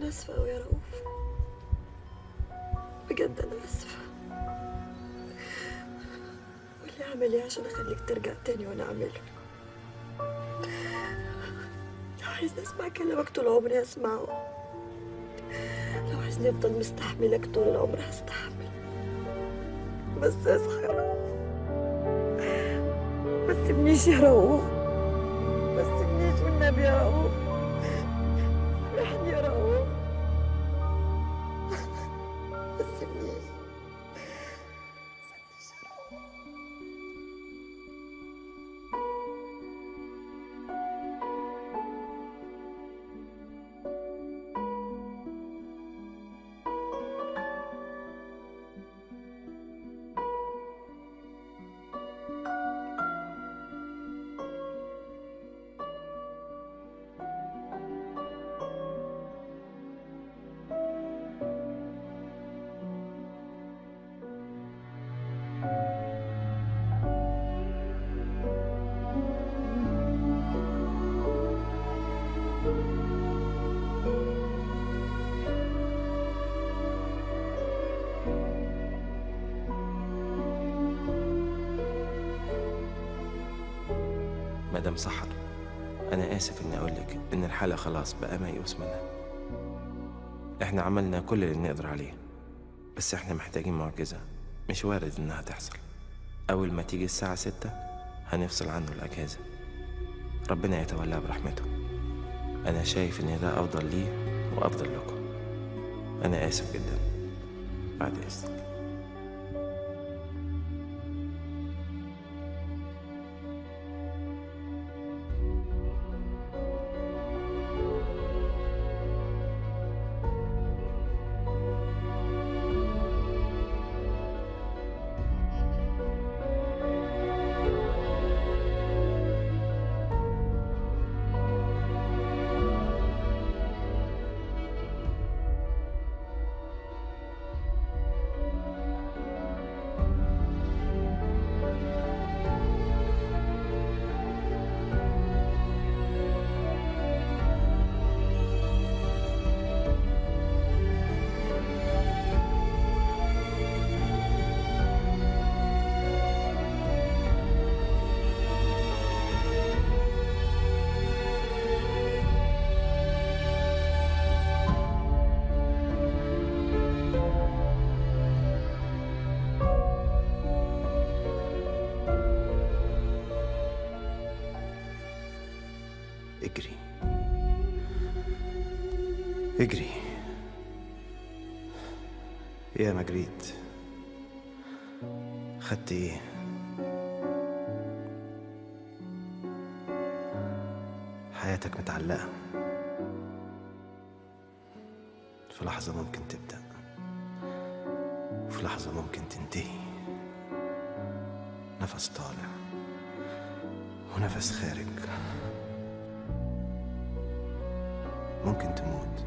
اسفه قوي يا رؤوف، بجد انا اسفه. واللي اعمل ايه عشان اخليك ترجع تاني وانا اعمله؟ لو عايزني اسمع كلامك طول عمري هسمعه، لو عايزني افضل مستحملك طول العمر هستحمل، بس اصحى يا رؤوف، ما تسيبنيش يا رؤوف، ما تسيبنيش والنبي يا رؤوف، سامحني يا رؤوف، ما تسيبنيش. مدام سحر، أنا آسف إني أقولك إن الحالة خلاص بقى ميؤوس منها. إحنا عملنا كل اللي نقدر عليه، بس إحنا محتاجين معجزة مش وارد إنها تحصل. أول ما تيجي الساعة 6 هنفصل عنه الأجهزة، ربنا يتولاه برحمته. أنا شايف إن ده أفضل ليه وأفضل لكم. أنا آسف جدا، بعد إذنك. اجري اجري يا ما جريت. خدت ايه؟ حياتك متعلقة، في لحظة ممكن تبدأ وفي لحظة ممكن تنتهي. نفس طالع ونفس خارج. ممكن تموت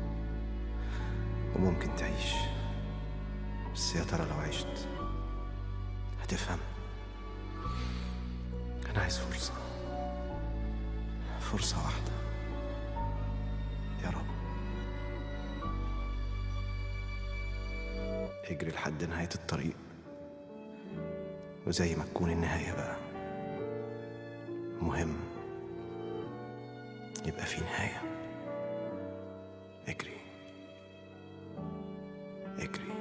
وممكن تعيش، بس يا ترى لو عشت هتفهم. أنا عايز فرصة، فرصة واحدة يا رب. اجري لحد نهاية الطريق، وزي ما تكون النهاية بقى مهم يبقى في نهاية. اجري اجري.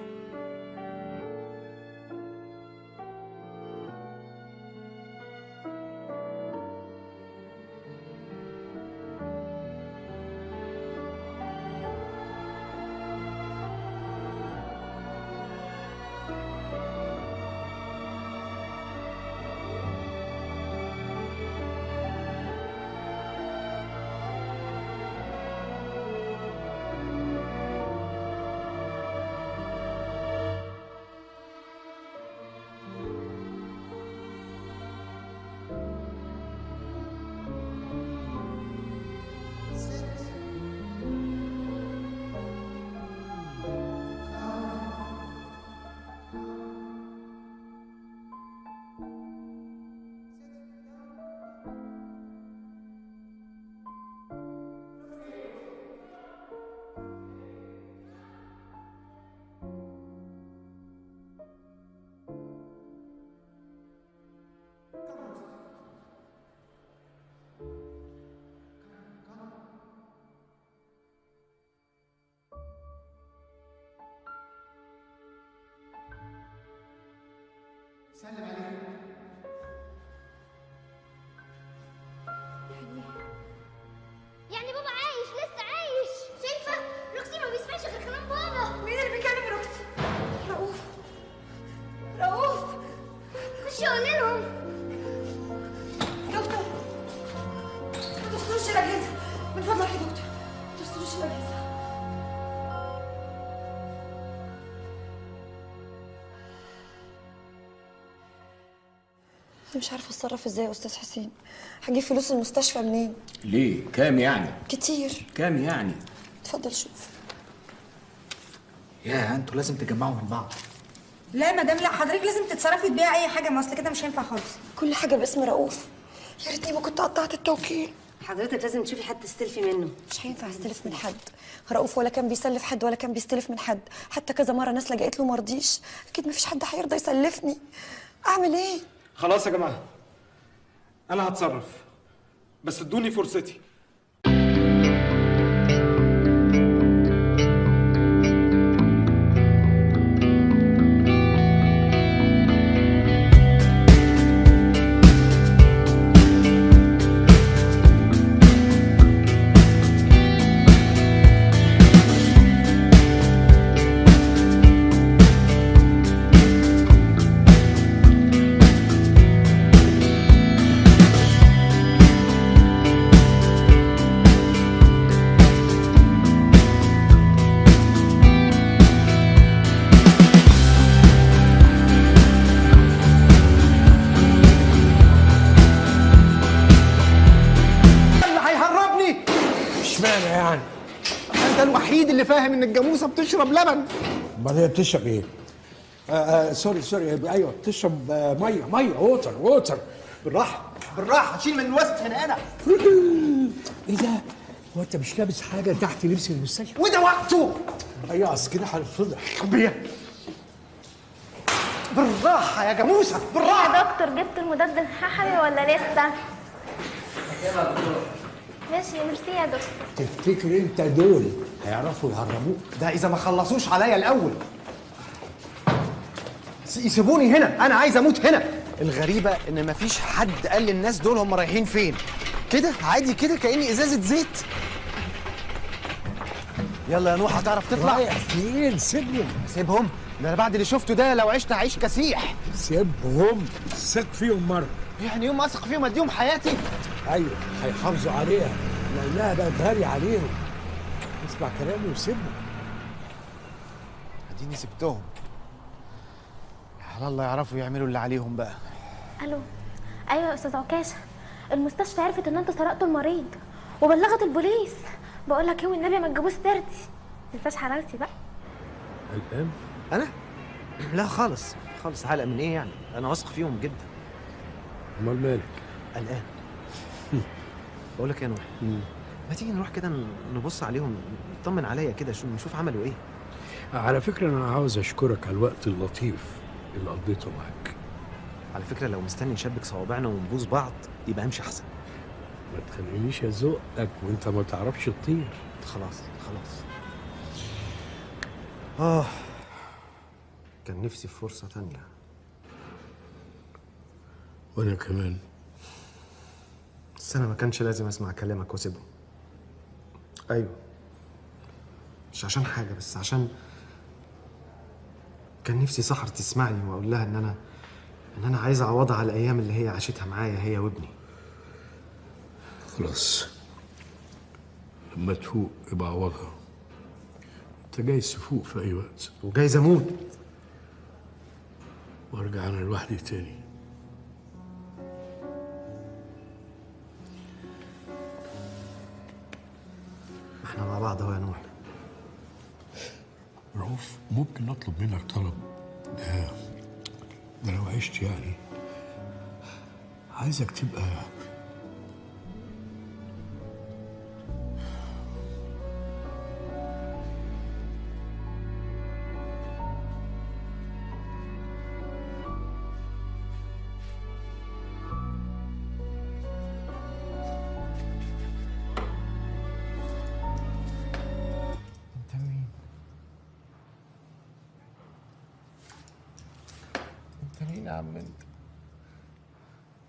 سلم عليك. يعني بابا عايش لسه عايش. شايفه روكسي ما بيسمعش غير كلام بابا. مين اللي بيكلم روكسي؟ رؤوف. رؤوف. خشي قولي لهم. دكتور ما تفصلوش الاجهزه من فضلك يا دكتور، ما تفصلوش الاجهزه. أنا مش عارفة أتصرف إزاي يا أستاذ حسين. هجيب فلوس المستشفى منين؟ ليه؟ كام يعني؟ كتير. كام يعني؟ اتفضل شوف. يا انتوا لازم تجمعوا من بعض. لا يا مدام، لا حضرتك لازم تتصرفي تبيعي اي حاجه، ما اصل كده مش هينفع خالص. كل حاجة باسم رؤوف. يا ريتني ما كنت قطعت التوكيل. حضرتك لازم تشوفي حد تستلفي منه. مش هينفع استلف من حد. رؤوف ولا كان بيسلف حد ولا كان بيستلف من حد، حتى كذا مرة ناس لجأت له مرضيش. أكيد مفيش حد هيرضى يسلفني. أعمل إيه؟ خلاص يا جماعه انا هتصرف، بس ادوني فرصتي. اشمعنى يعني؟ انت الوحيد اللي فاهم ان الجاموسه بتشرب لبن. امال هي بتشرب ايه؟ سوري ايوه بتشرب ميه ووتر. بالراحه بالراحه، شيل من الوسط من هنا. ايه ده؟ هو انت مش لابس حاجه تحت لبس المستشفى؟ وده وقته. ايوه اصل كده هنتفضح. بالراحه يا جاموسه بالراحه. يا دكتور جبت المضاد الححري ولا لسه؟ ماشي ميرسي يا دكتور. تفتكر انت دول هيعرفوا يهربوك؟ ده اذا ما خلصوش عليا الاول. يسيبوني هنا، انا عايز اموت هنا. الغريبه ان مفيش حد قال للناس دول هم رايحين فين. كده عادي كده كاني ازازه زيت. يلا يا نوح هتعرف تطلع؟ رايح فين؟ سيبهم. سيبهم؟ ده انا بعد اللي شفته ده لو عشت هعيش كسيح. سيبهم، ثق فيهم مره. يعني يوم ما اثق فيهم اديهم حياتي؟ ايوه هيحافظوا عليها لانها بقت غاليه عليهم. اسمع كلامي وسيبهم. اديني سبتهم. على الله يعرفوا يعملوا اللي عليهم بقى. الو. ايوه يا استاذ عكاشه، المستشفى عرفت ان انت سرقت المريض وبلغت البوليس. بقول لك ايه والنبي ما تجيبوش سيرتي، ما تنساش حلالتي بقى. قلقان؟ انا؟ لا خالص خالص. هقلق من ايه يعني؟ انا واثق فيهم جدا. امال مالك؟ قلقان. بقول لك يا نوح، ما تيجي نروح كده نبص عليهم، نطمن عليا كده، نشوف عملوا ايه. على فكره انا عاوز اشكرك على الوقت اللطيف اللي قضيته معاك. على فكره لو مستني نشبك صوابعنا ونبوس بعض يبقى امشي احسن. ما تخلينيش ازقك وانت ما تعرفش تطير. خلاص. كان نفسي في فرصه تانية. وانا كمان. بس انا ما كانش لازم اسمع كلامك واسيبهم. ايوه، مش عشان حاجه، بس عشان كان نفسي سحر تسمعني واقول لها ان انا عايز اعوضها على الايام اللي هي عاشتها معايا هي وابني. خلاص، لما تفوق يبقى عوضها. انت جايز تفوق في اي وقت، وجايز اموت وارجع انا لوحدي تاني. احنا مع بعض اهو يا نوح. رؤوف، ممكن اطلب منك طلب؟ ده لو عشت يعني عايزك تبقى مسكين يا عم انت.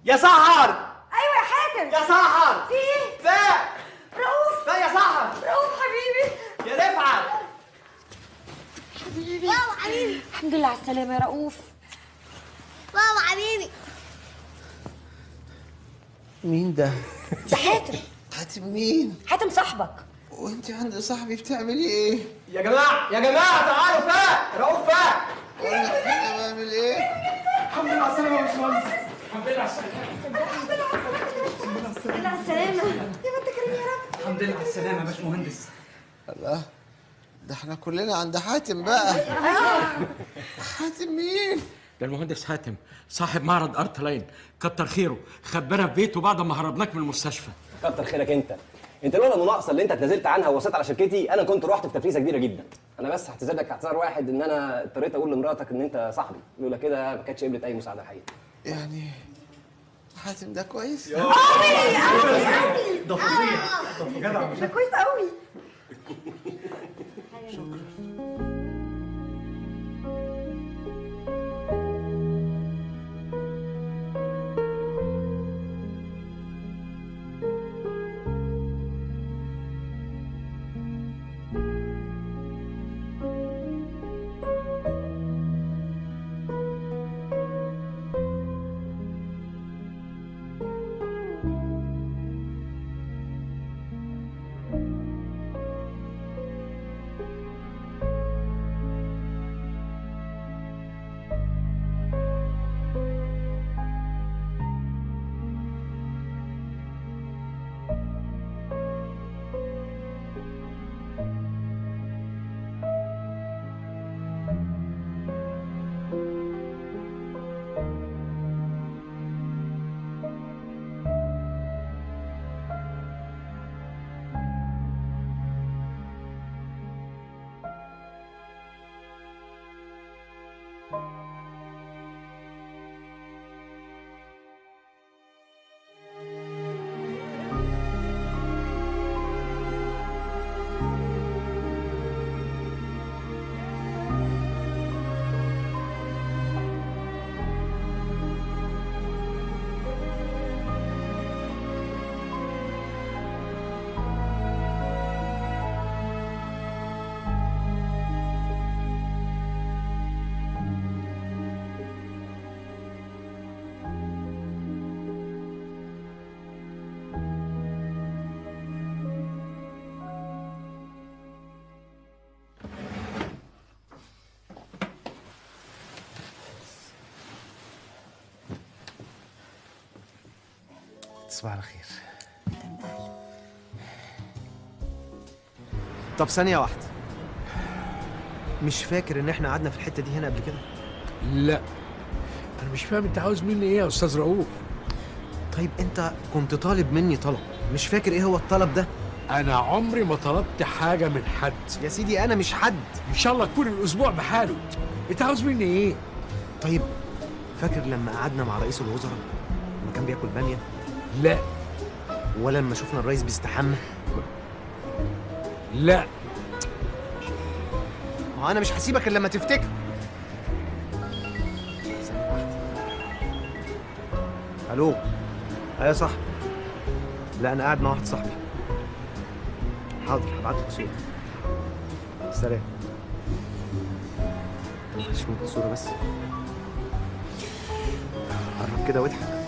يا سحر. ايوه يا حاتم. يا سحر. في ايه؟ فاق. رؤوف. فاق يا سحر. رؤوف حبيبي. يا رفعت. حبيبي. واو حبيبي. الحمد لله على السلامه يا رؤوف. واو حبيبي. مين ده؟ ده حاتم. حاتم مين؟ حاتم صاحبك. وانت عند صاحبي بتعملي ايه؟ يا جماعه يا جماعه تعالوا فاق. رؤوف فاق. انا بعمل ايه؟ الحمد لله على السلامه يا باشمهندس. الحمد لله على السلامه. الحمد لله على السلامه. يا ما انت كريم يا رب. الحمد لله على السلامه يا باشمهندس. الله، ده احنا كلنا عند حاتم بقى. حاتم مين؟ ده المهندس حاتم صاحب معرض ارت لاين، كتر خيره، خبانا في بيته بعد ما هربناك من المستشفى. كتر خيرك انت لولا المناقصه اللي انت اتنازلت عنها ووصيت على شركتي انا كنت رحت في تفريزه كبيره جدا. انا بس هعتذر لك اعتذار واحد، ان انا اضطريت اقول لمراتك ان انت صاحبي، لولا كده ما كانتش قبلت اي مساعده الحقيقه. يعني حاتم ده كويس؟ قوي ده فظيع. جدع. ده كويس قوي. تصبح على خير. طب ثانية واحدة، مش فاكر ان احنا قعدنا في الحتة دي هنا قبل كده؟ لا انا مش فاهم انت عاوز مني ايه يا استاذ رؤوف؟ طيب انت كنت طالب مني طلب، مش فاكر ايه هو الطلب ده؟ انا عمري ما طلبت حاجة من حد يا سيدي. انا مش حد. ان شاء الله تكون الاسبوع بحاله. انت عاوز مني ايه؟ طيب فاكر لما قعدنا مع رئيس الوزراء لما كان بياكل بامية؟ لا. ولا لما شفنا الرئيس بيستحمى؟ لا. ما انا مش هسيبك الا لما تفتكر. الو. ايوه صح. لا انا قاعد مع واحد صاحبي. حاضر هبعت لك صورة. سلام. مش ممكن صورة بس. قرب كده واضحك.